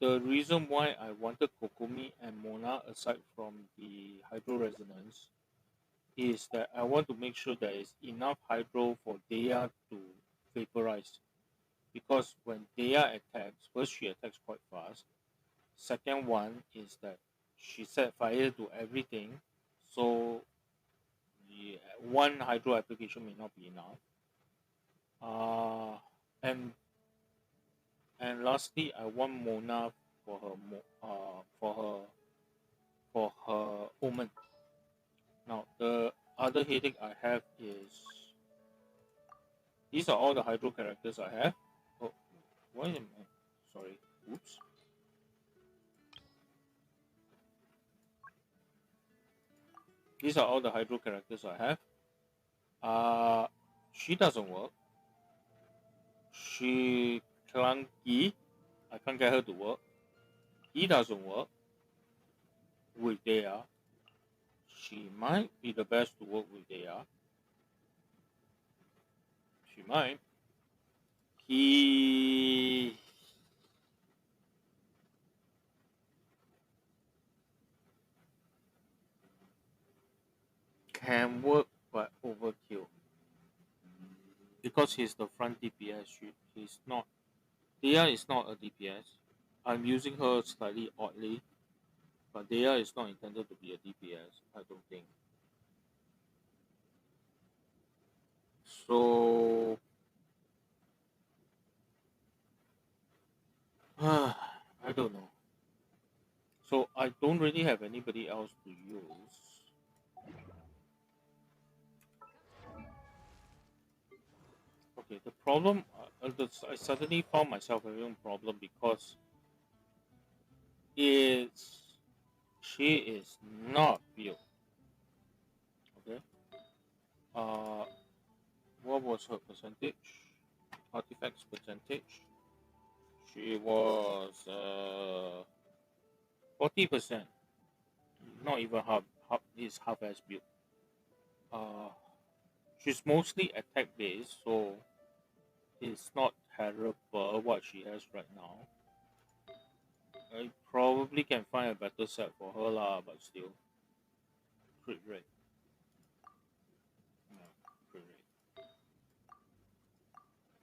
The reason why I wanted Kokomi and Mona aside from the Hydro Resonance is that I want to make sure there is enough Hydro for Dea to vaporize. Because when Dea attacks, first she attacks quite fast. Second one is that she set fire to everything. So the one Hydro application may not be enough. Uh, and lastly, I want Mona for her for her omen. Now the other headache I have is these are all the hydro characters I have. Oh, why am I? Sorry. Oops. These are all the hydro characters I have. She doesn't work. She clunky. I can't get her to work. He doesn't work with Dea. She might be the best to work with Dea. She might. He can work but overkill because he's the front DPS. He's not. Dea is not a DPS. I'm using her slightly oddly, but Dea is not intended to be a DPS. I don't think. So I don't know. So I don't really have anybody else to use. Okay, the problem. I suddenly found myself having a problem because it's she is not built. Okay. Uh, what was her percentage? Artifacts percentage. She was 40%, not even half is half as build. Uh, she's mostly attack based, so it's not terrible what she has right now. I probably can find a better set for her lah, but still, crit rate. No, crit rate.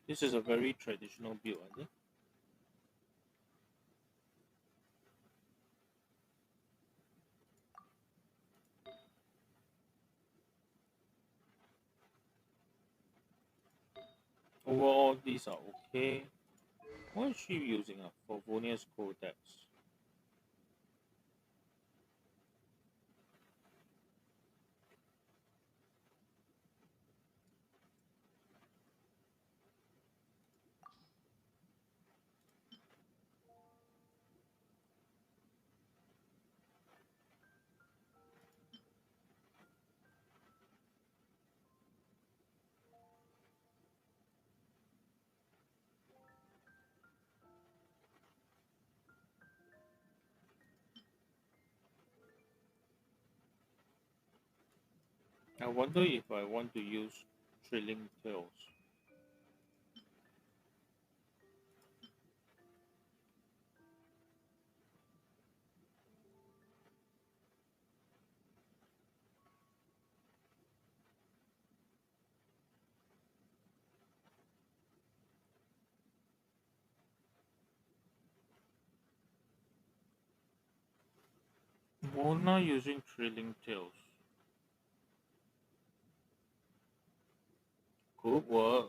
This is a very traditional build, I think. Overall, these are okay. What is she using? A Favonius Codex. I wonder if I want to use Trailing Tails. Mona using Trailing Tails. Good work.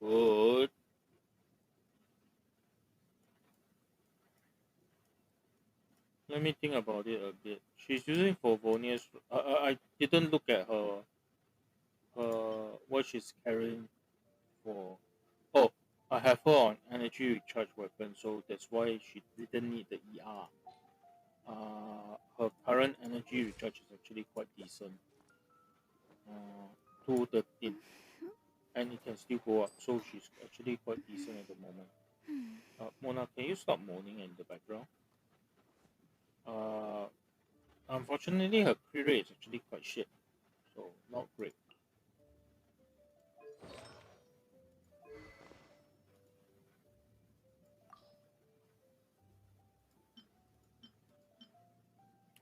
Good. Let me think about it a bit. She's using Favonius. I didn't look at her what she's carrying for. Oh, I have her on energy recharge weapon, so that's why she didn't need the ER. Her current energy recharge is actually quite decent. 213, and it can still go up, so she's actually quite decent at the moment. Mona, can you stop moaning in the background? Uh, Unfortunately, her crit rate is actually quite shit, so not great.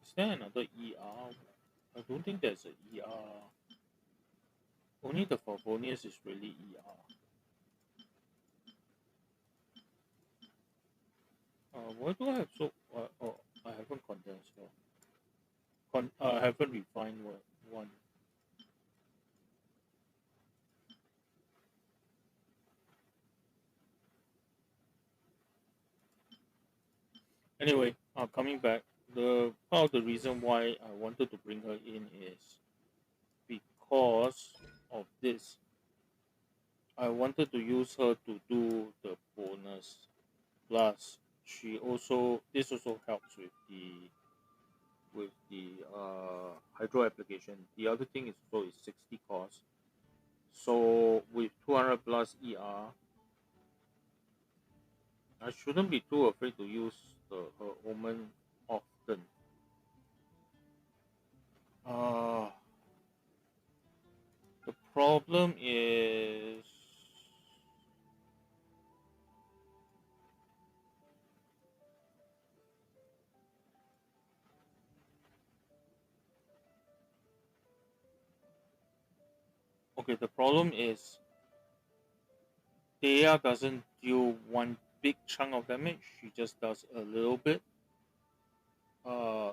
Is there another ER? I don't think there's a ER. Only the Favonius is really ER. Why do I have so? Oh, I haven't condensed. I haven't refined one. Anyway, coming back, the part of the reason why I wanted to bring her in is because of this. I wanted to use her to do the bonus. Plus, this also helps with the hydro application. The other thing is also is 60 cost. So with 200 plus ER, I shouldn't be too afraid to use her omen often. Uh, the problem is okay. The problem is Thea doesn't deal one big chunk of damage. She just does a little bit, uh,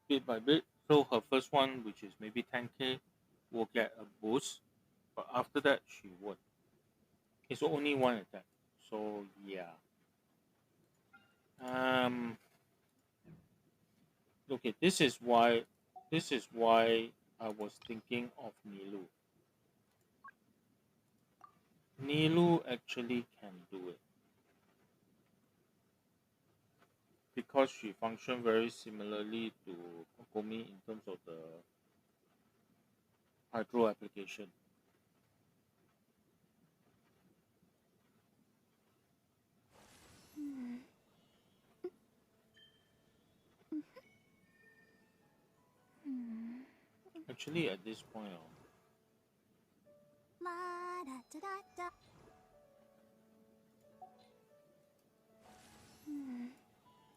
bit by bit. So her first one, which is maybe 10k, will get a boost, but after that she won't. It's only one attack. So yeah. Um. Okay. This is why I was thinking of Nilu. Nilu actually can do it because she functions very similarly to Kokomi in terms of the hydro application. Actually, at this point, La da da da da.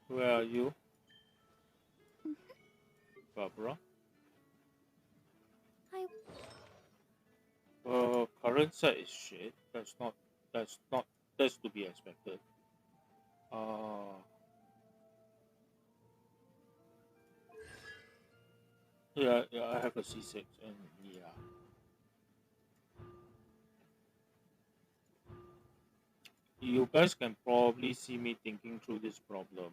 where are you, Barbara? I Current set is shit. That's not, that's to be expected. Uh, yeah, I have a C6, and yeah, you guys can probably see me thinking through this problem.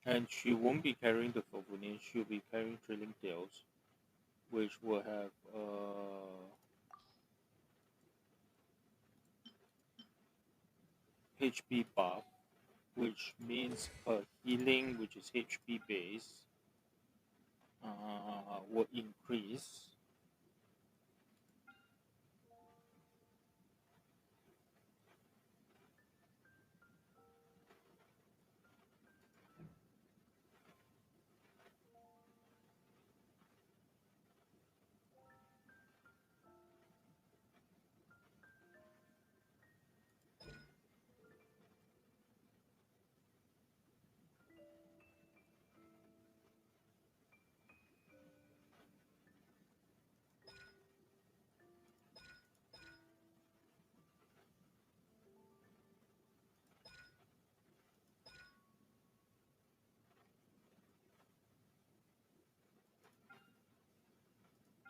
And she won't be carrying the Favonian, she'll be carrying Trailing Tails, which will have HP buff, which means her healing, which is HP base, will increase.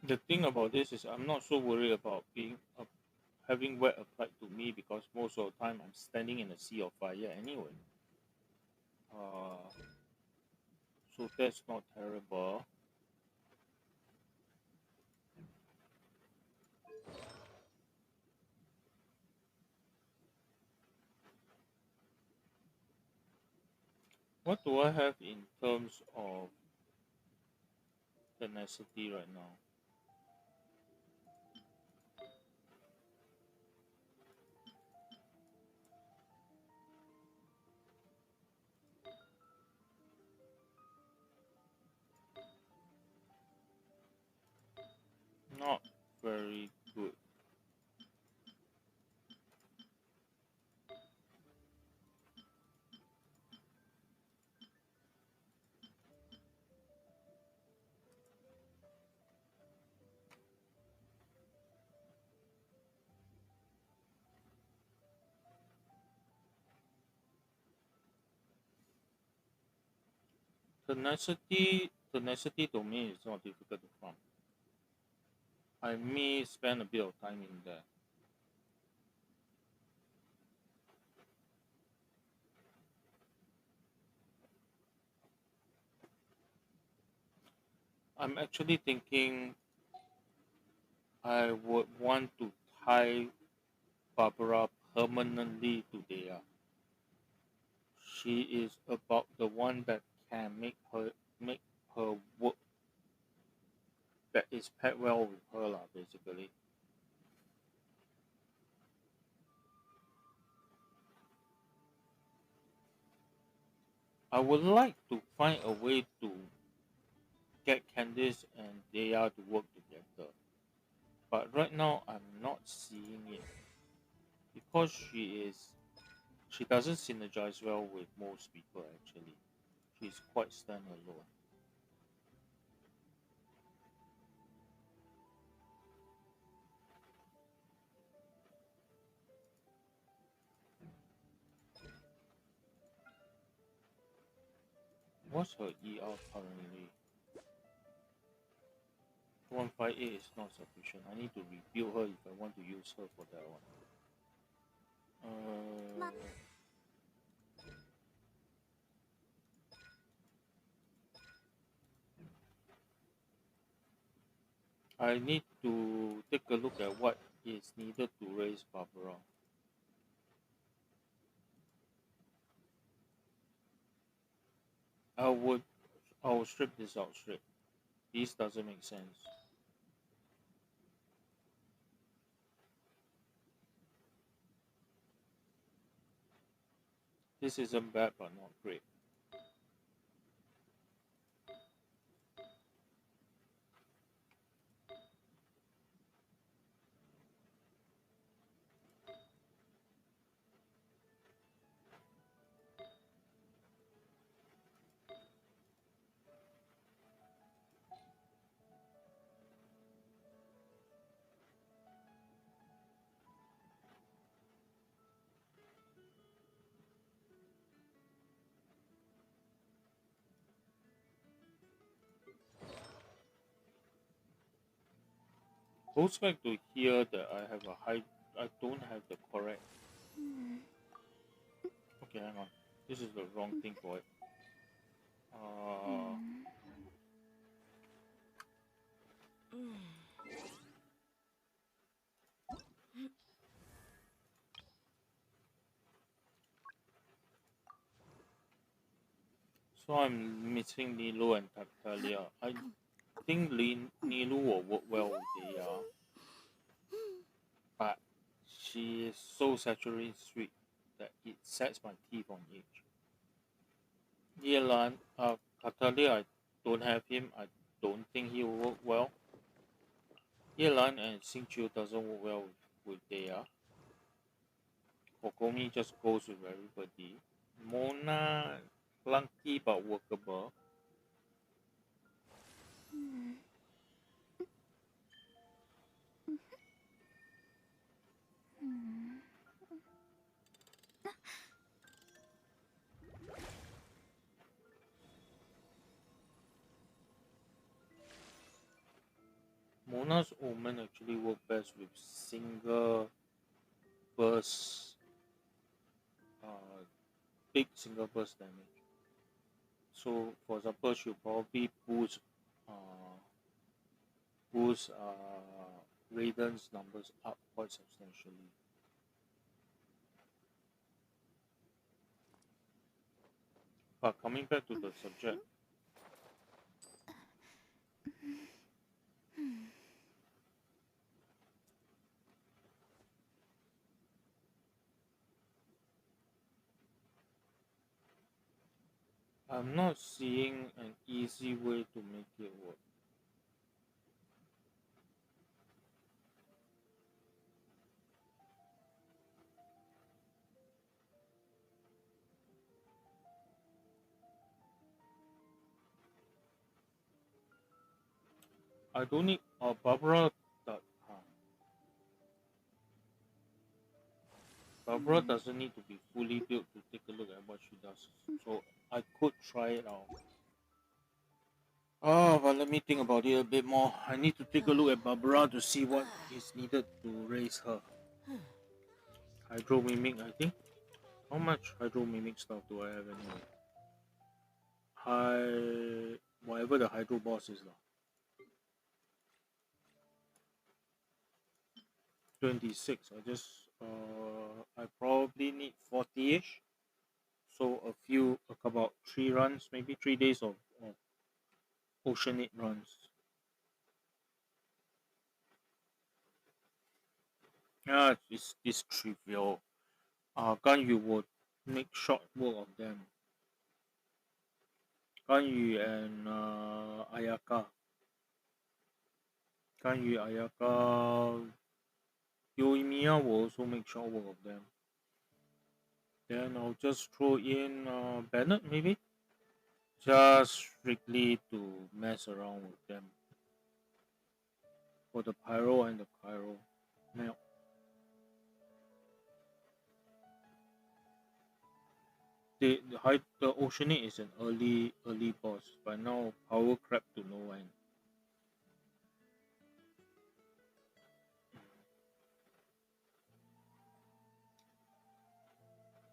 The thing about this is I'm not so worried about being having wet applied to me because most of the time I'm standing in a sea of fire anyway. Uh, so that's not terrible. What do I have in terms of tenacity right now? Not very good. Tenacity domain is not difficult to farm. I may spend a bit of time in there. I'm actually thinking I would want to tie Barbara permanently to Dea. She is about the one that can make her work, that is paired well with her lah, basically. I would like to find a way to get Candice and Dea to work together. But right now I'm not seeing it. Because she doesn't synergize well with most people actually. She's quite standalone. What's her ER currently? 158 is not sufficient. I need to rebuild her if I want to use her for that one. ma I need to take a look at what is needed to raise Barbara. I would I will strip this out straight. This doesn't make sense. This isn't bad, but not great. Goes back to here that I have a high. I don't have the correct. Okay, hang on. This is the wrong thing for it. Uh, so I'm missing Nilo and Tatalia. I think Nilo will work well with Dea, but she is so saturated sweet that it sets my teeth on edge. Yelan, Tatalia, I don't have him. I don't think he will work well. Yelan and Xingqiu doesn't work well with Dea. Kokomi just goes with everybody. Mona, clunky but workable. Mona's Omen actually work best with single burst, uh, big single burst damage. So, for example, she'll probably uh, boost Raiden's numbers up quite substantially. But coming back to the subject, I'm not seeing an easy way to make it work. I don't need Barbara. That, Barbara doesn't need to be fully built to take a look at what she does. So I could try it out. Oh, but let me think about it a bit more. I need to take a look at Barbara to see what is needed to raise her. Hydro Mimic, I think. How much Hydro Mimic stuff do I have anyway? Whatever the Hydro boss is lah. 26. I probably need 40ish. So about 3 runs, maybe 3 days of Oceanate runs. Yeah, it's trivial. Gan Yu would make short work of them. Gan Yu and Ayaka. Gan Yu, Ayaka, Yoimiya will also make short work of them. Then I'll just throw in Bennett maybe. Just strictly to mess around with them. For the Pyro and the Pyro. Now, the Oceanate is an early boss, but now power crap to no end.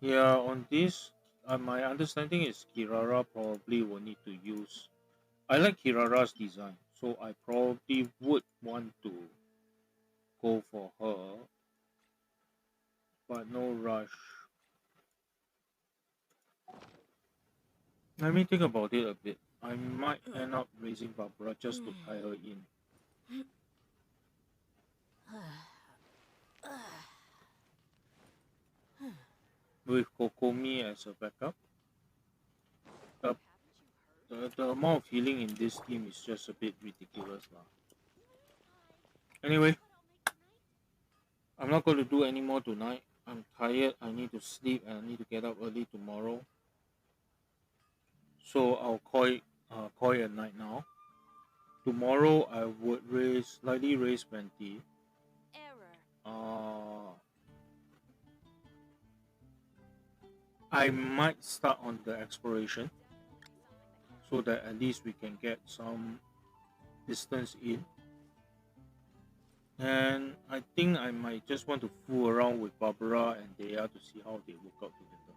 Yeah, on this, my understanding is Kirara probably will need to use. I like Kirara's design, so I probably would want to go for her, but no rush. Let me think about it a bit. I might end up raising Barbara just to tie her in. with Kokomi as a backup. The, the amount of healing in this team is just a bit ridiculous lah. Anyway, I'm not going to do any more tonight. I'm tired. I need to sleep and I need to get up early tomorrow. So I'll call it a night now. Tomorrow I would slightly raise 20. I might start on the exploration so that at least we can get some distance in. And I think I might just want to fool around with Barbara and Dea to see how they work out together.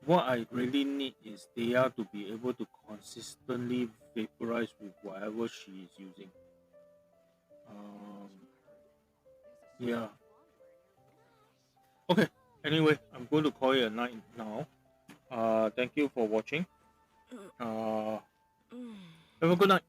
What I really need is Dea to be able to consistently vaporize with whatever she is using. Yeah. Okay. Anyway, I'm going to call it a night now. Thank you for watching. Have a good night.